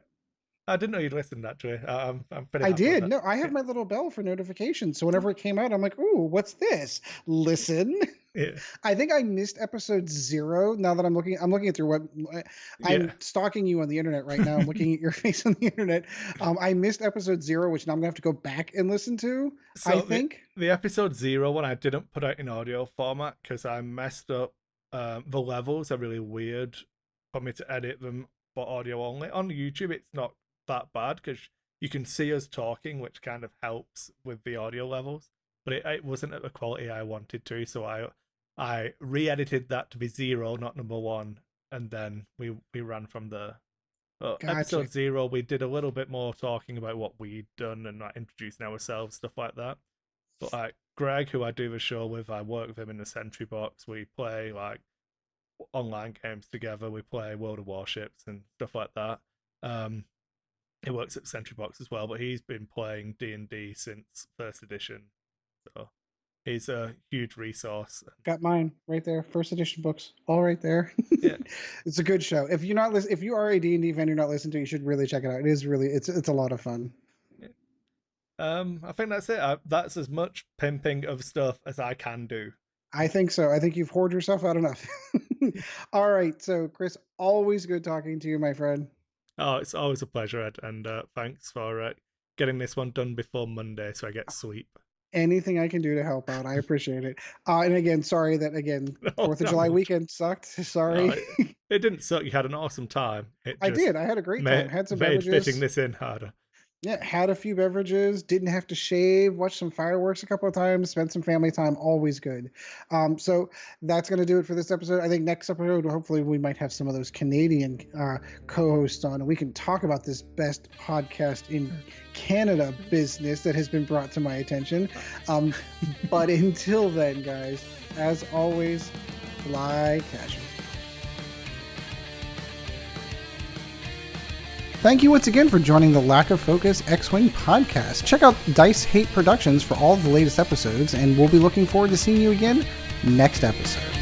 I didn't know you'd listened actually. I'm pretty I happy with did. that. No, I have Yeah, my little bell for notifications. So whenever it came out, I'm like, "Ooh, what's this?" Listen. yeah, I think I missed episode 0. Now that I'm looking at your web. I'm yeah. stalking you on the internet right now. I'm looking at your face on the internet. I missed episode 0, which now I'm gonna have to go back and listen to. I So think. the episode 0 one I didn't put out in audio format because I messed up. The levels are really weird for me to edit them for audio only. On YouTube, it's not that bad because you can see us talking, which kind of helps with the audio levels. But it wasn't at the quality I wanted to, so I re-edited that to be 0, not number 1, and then we ran from there. Gotcha. Episode 0, we did a little bit more talking about what we'd done and like introducing ourselves, stuff like that. But like Greg, who I do the show with, I work with him in the Sentry Box. We play like online games together. We play World of Warships and stuff like that. He works at Sentry Box as well, but he's been playing D&D since first edition, so he's a huge resource. Got mine right there, first edition books, all right there. Yeah, It's a good show. If you're not if you are a D&D fan, you're not listening to it, you should really check it out. It is really, it's a lot of fun. yeah. I think that's it. That's as much pimping of stuff as I can do. I think so. I think you've hoarded yourself out enough. All right. So, Chris, always good talking to you, my friend. Oh, it's always a pleasure, Ed, and thanks for getting this one done before Monday so I get sweep. Anything I can do to help out, I appreciate it. And again, sorry that No, 4th of July weekend sucked. Sorry. No, it didn't suck. You had an awesome time. It I just did. I had a great time. Had some made beverages. fitting this in harder. Yeah, had a few beverages, didn't have to shave, watched some fireworks a couple of times, spent some family time, always good. So that's going to do it for this episode. I think next episode, hopefully we might have some of those Canadian co-hosts on, and we can talk about this best podcast in Canada business that has been brought to my attention. But until then, guys, as always, fly casual. Thank you once again for joining the Lack of Focus X-Wing podcast. Check out Dice Hate Productions for all the latest episodes, and we'll be looking forward to seeing you again next episode.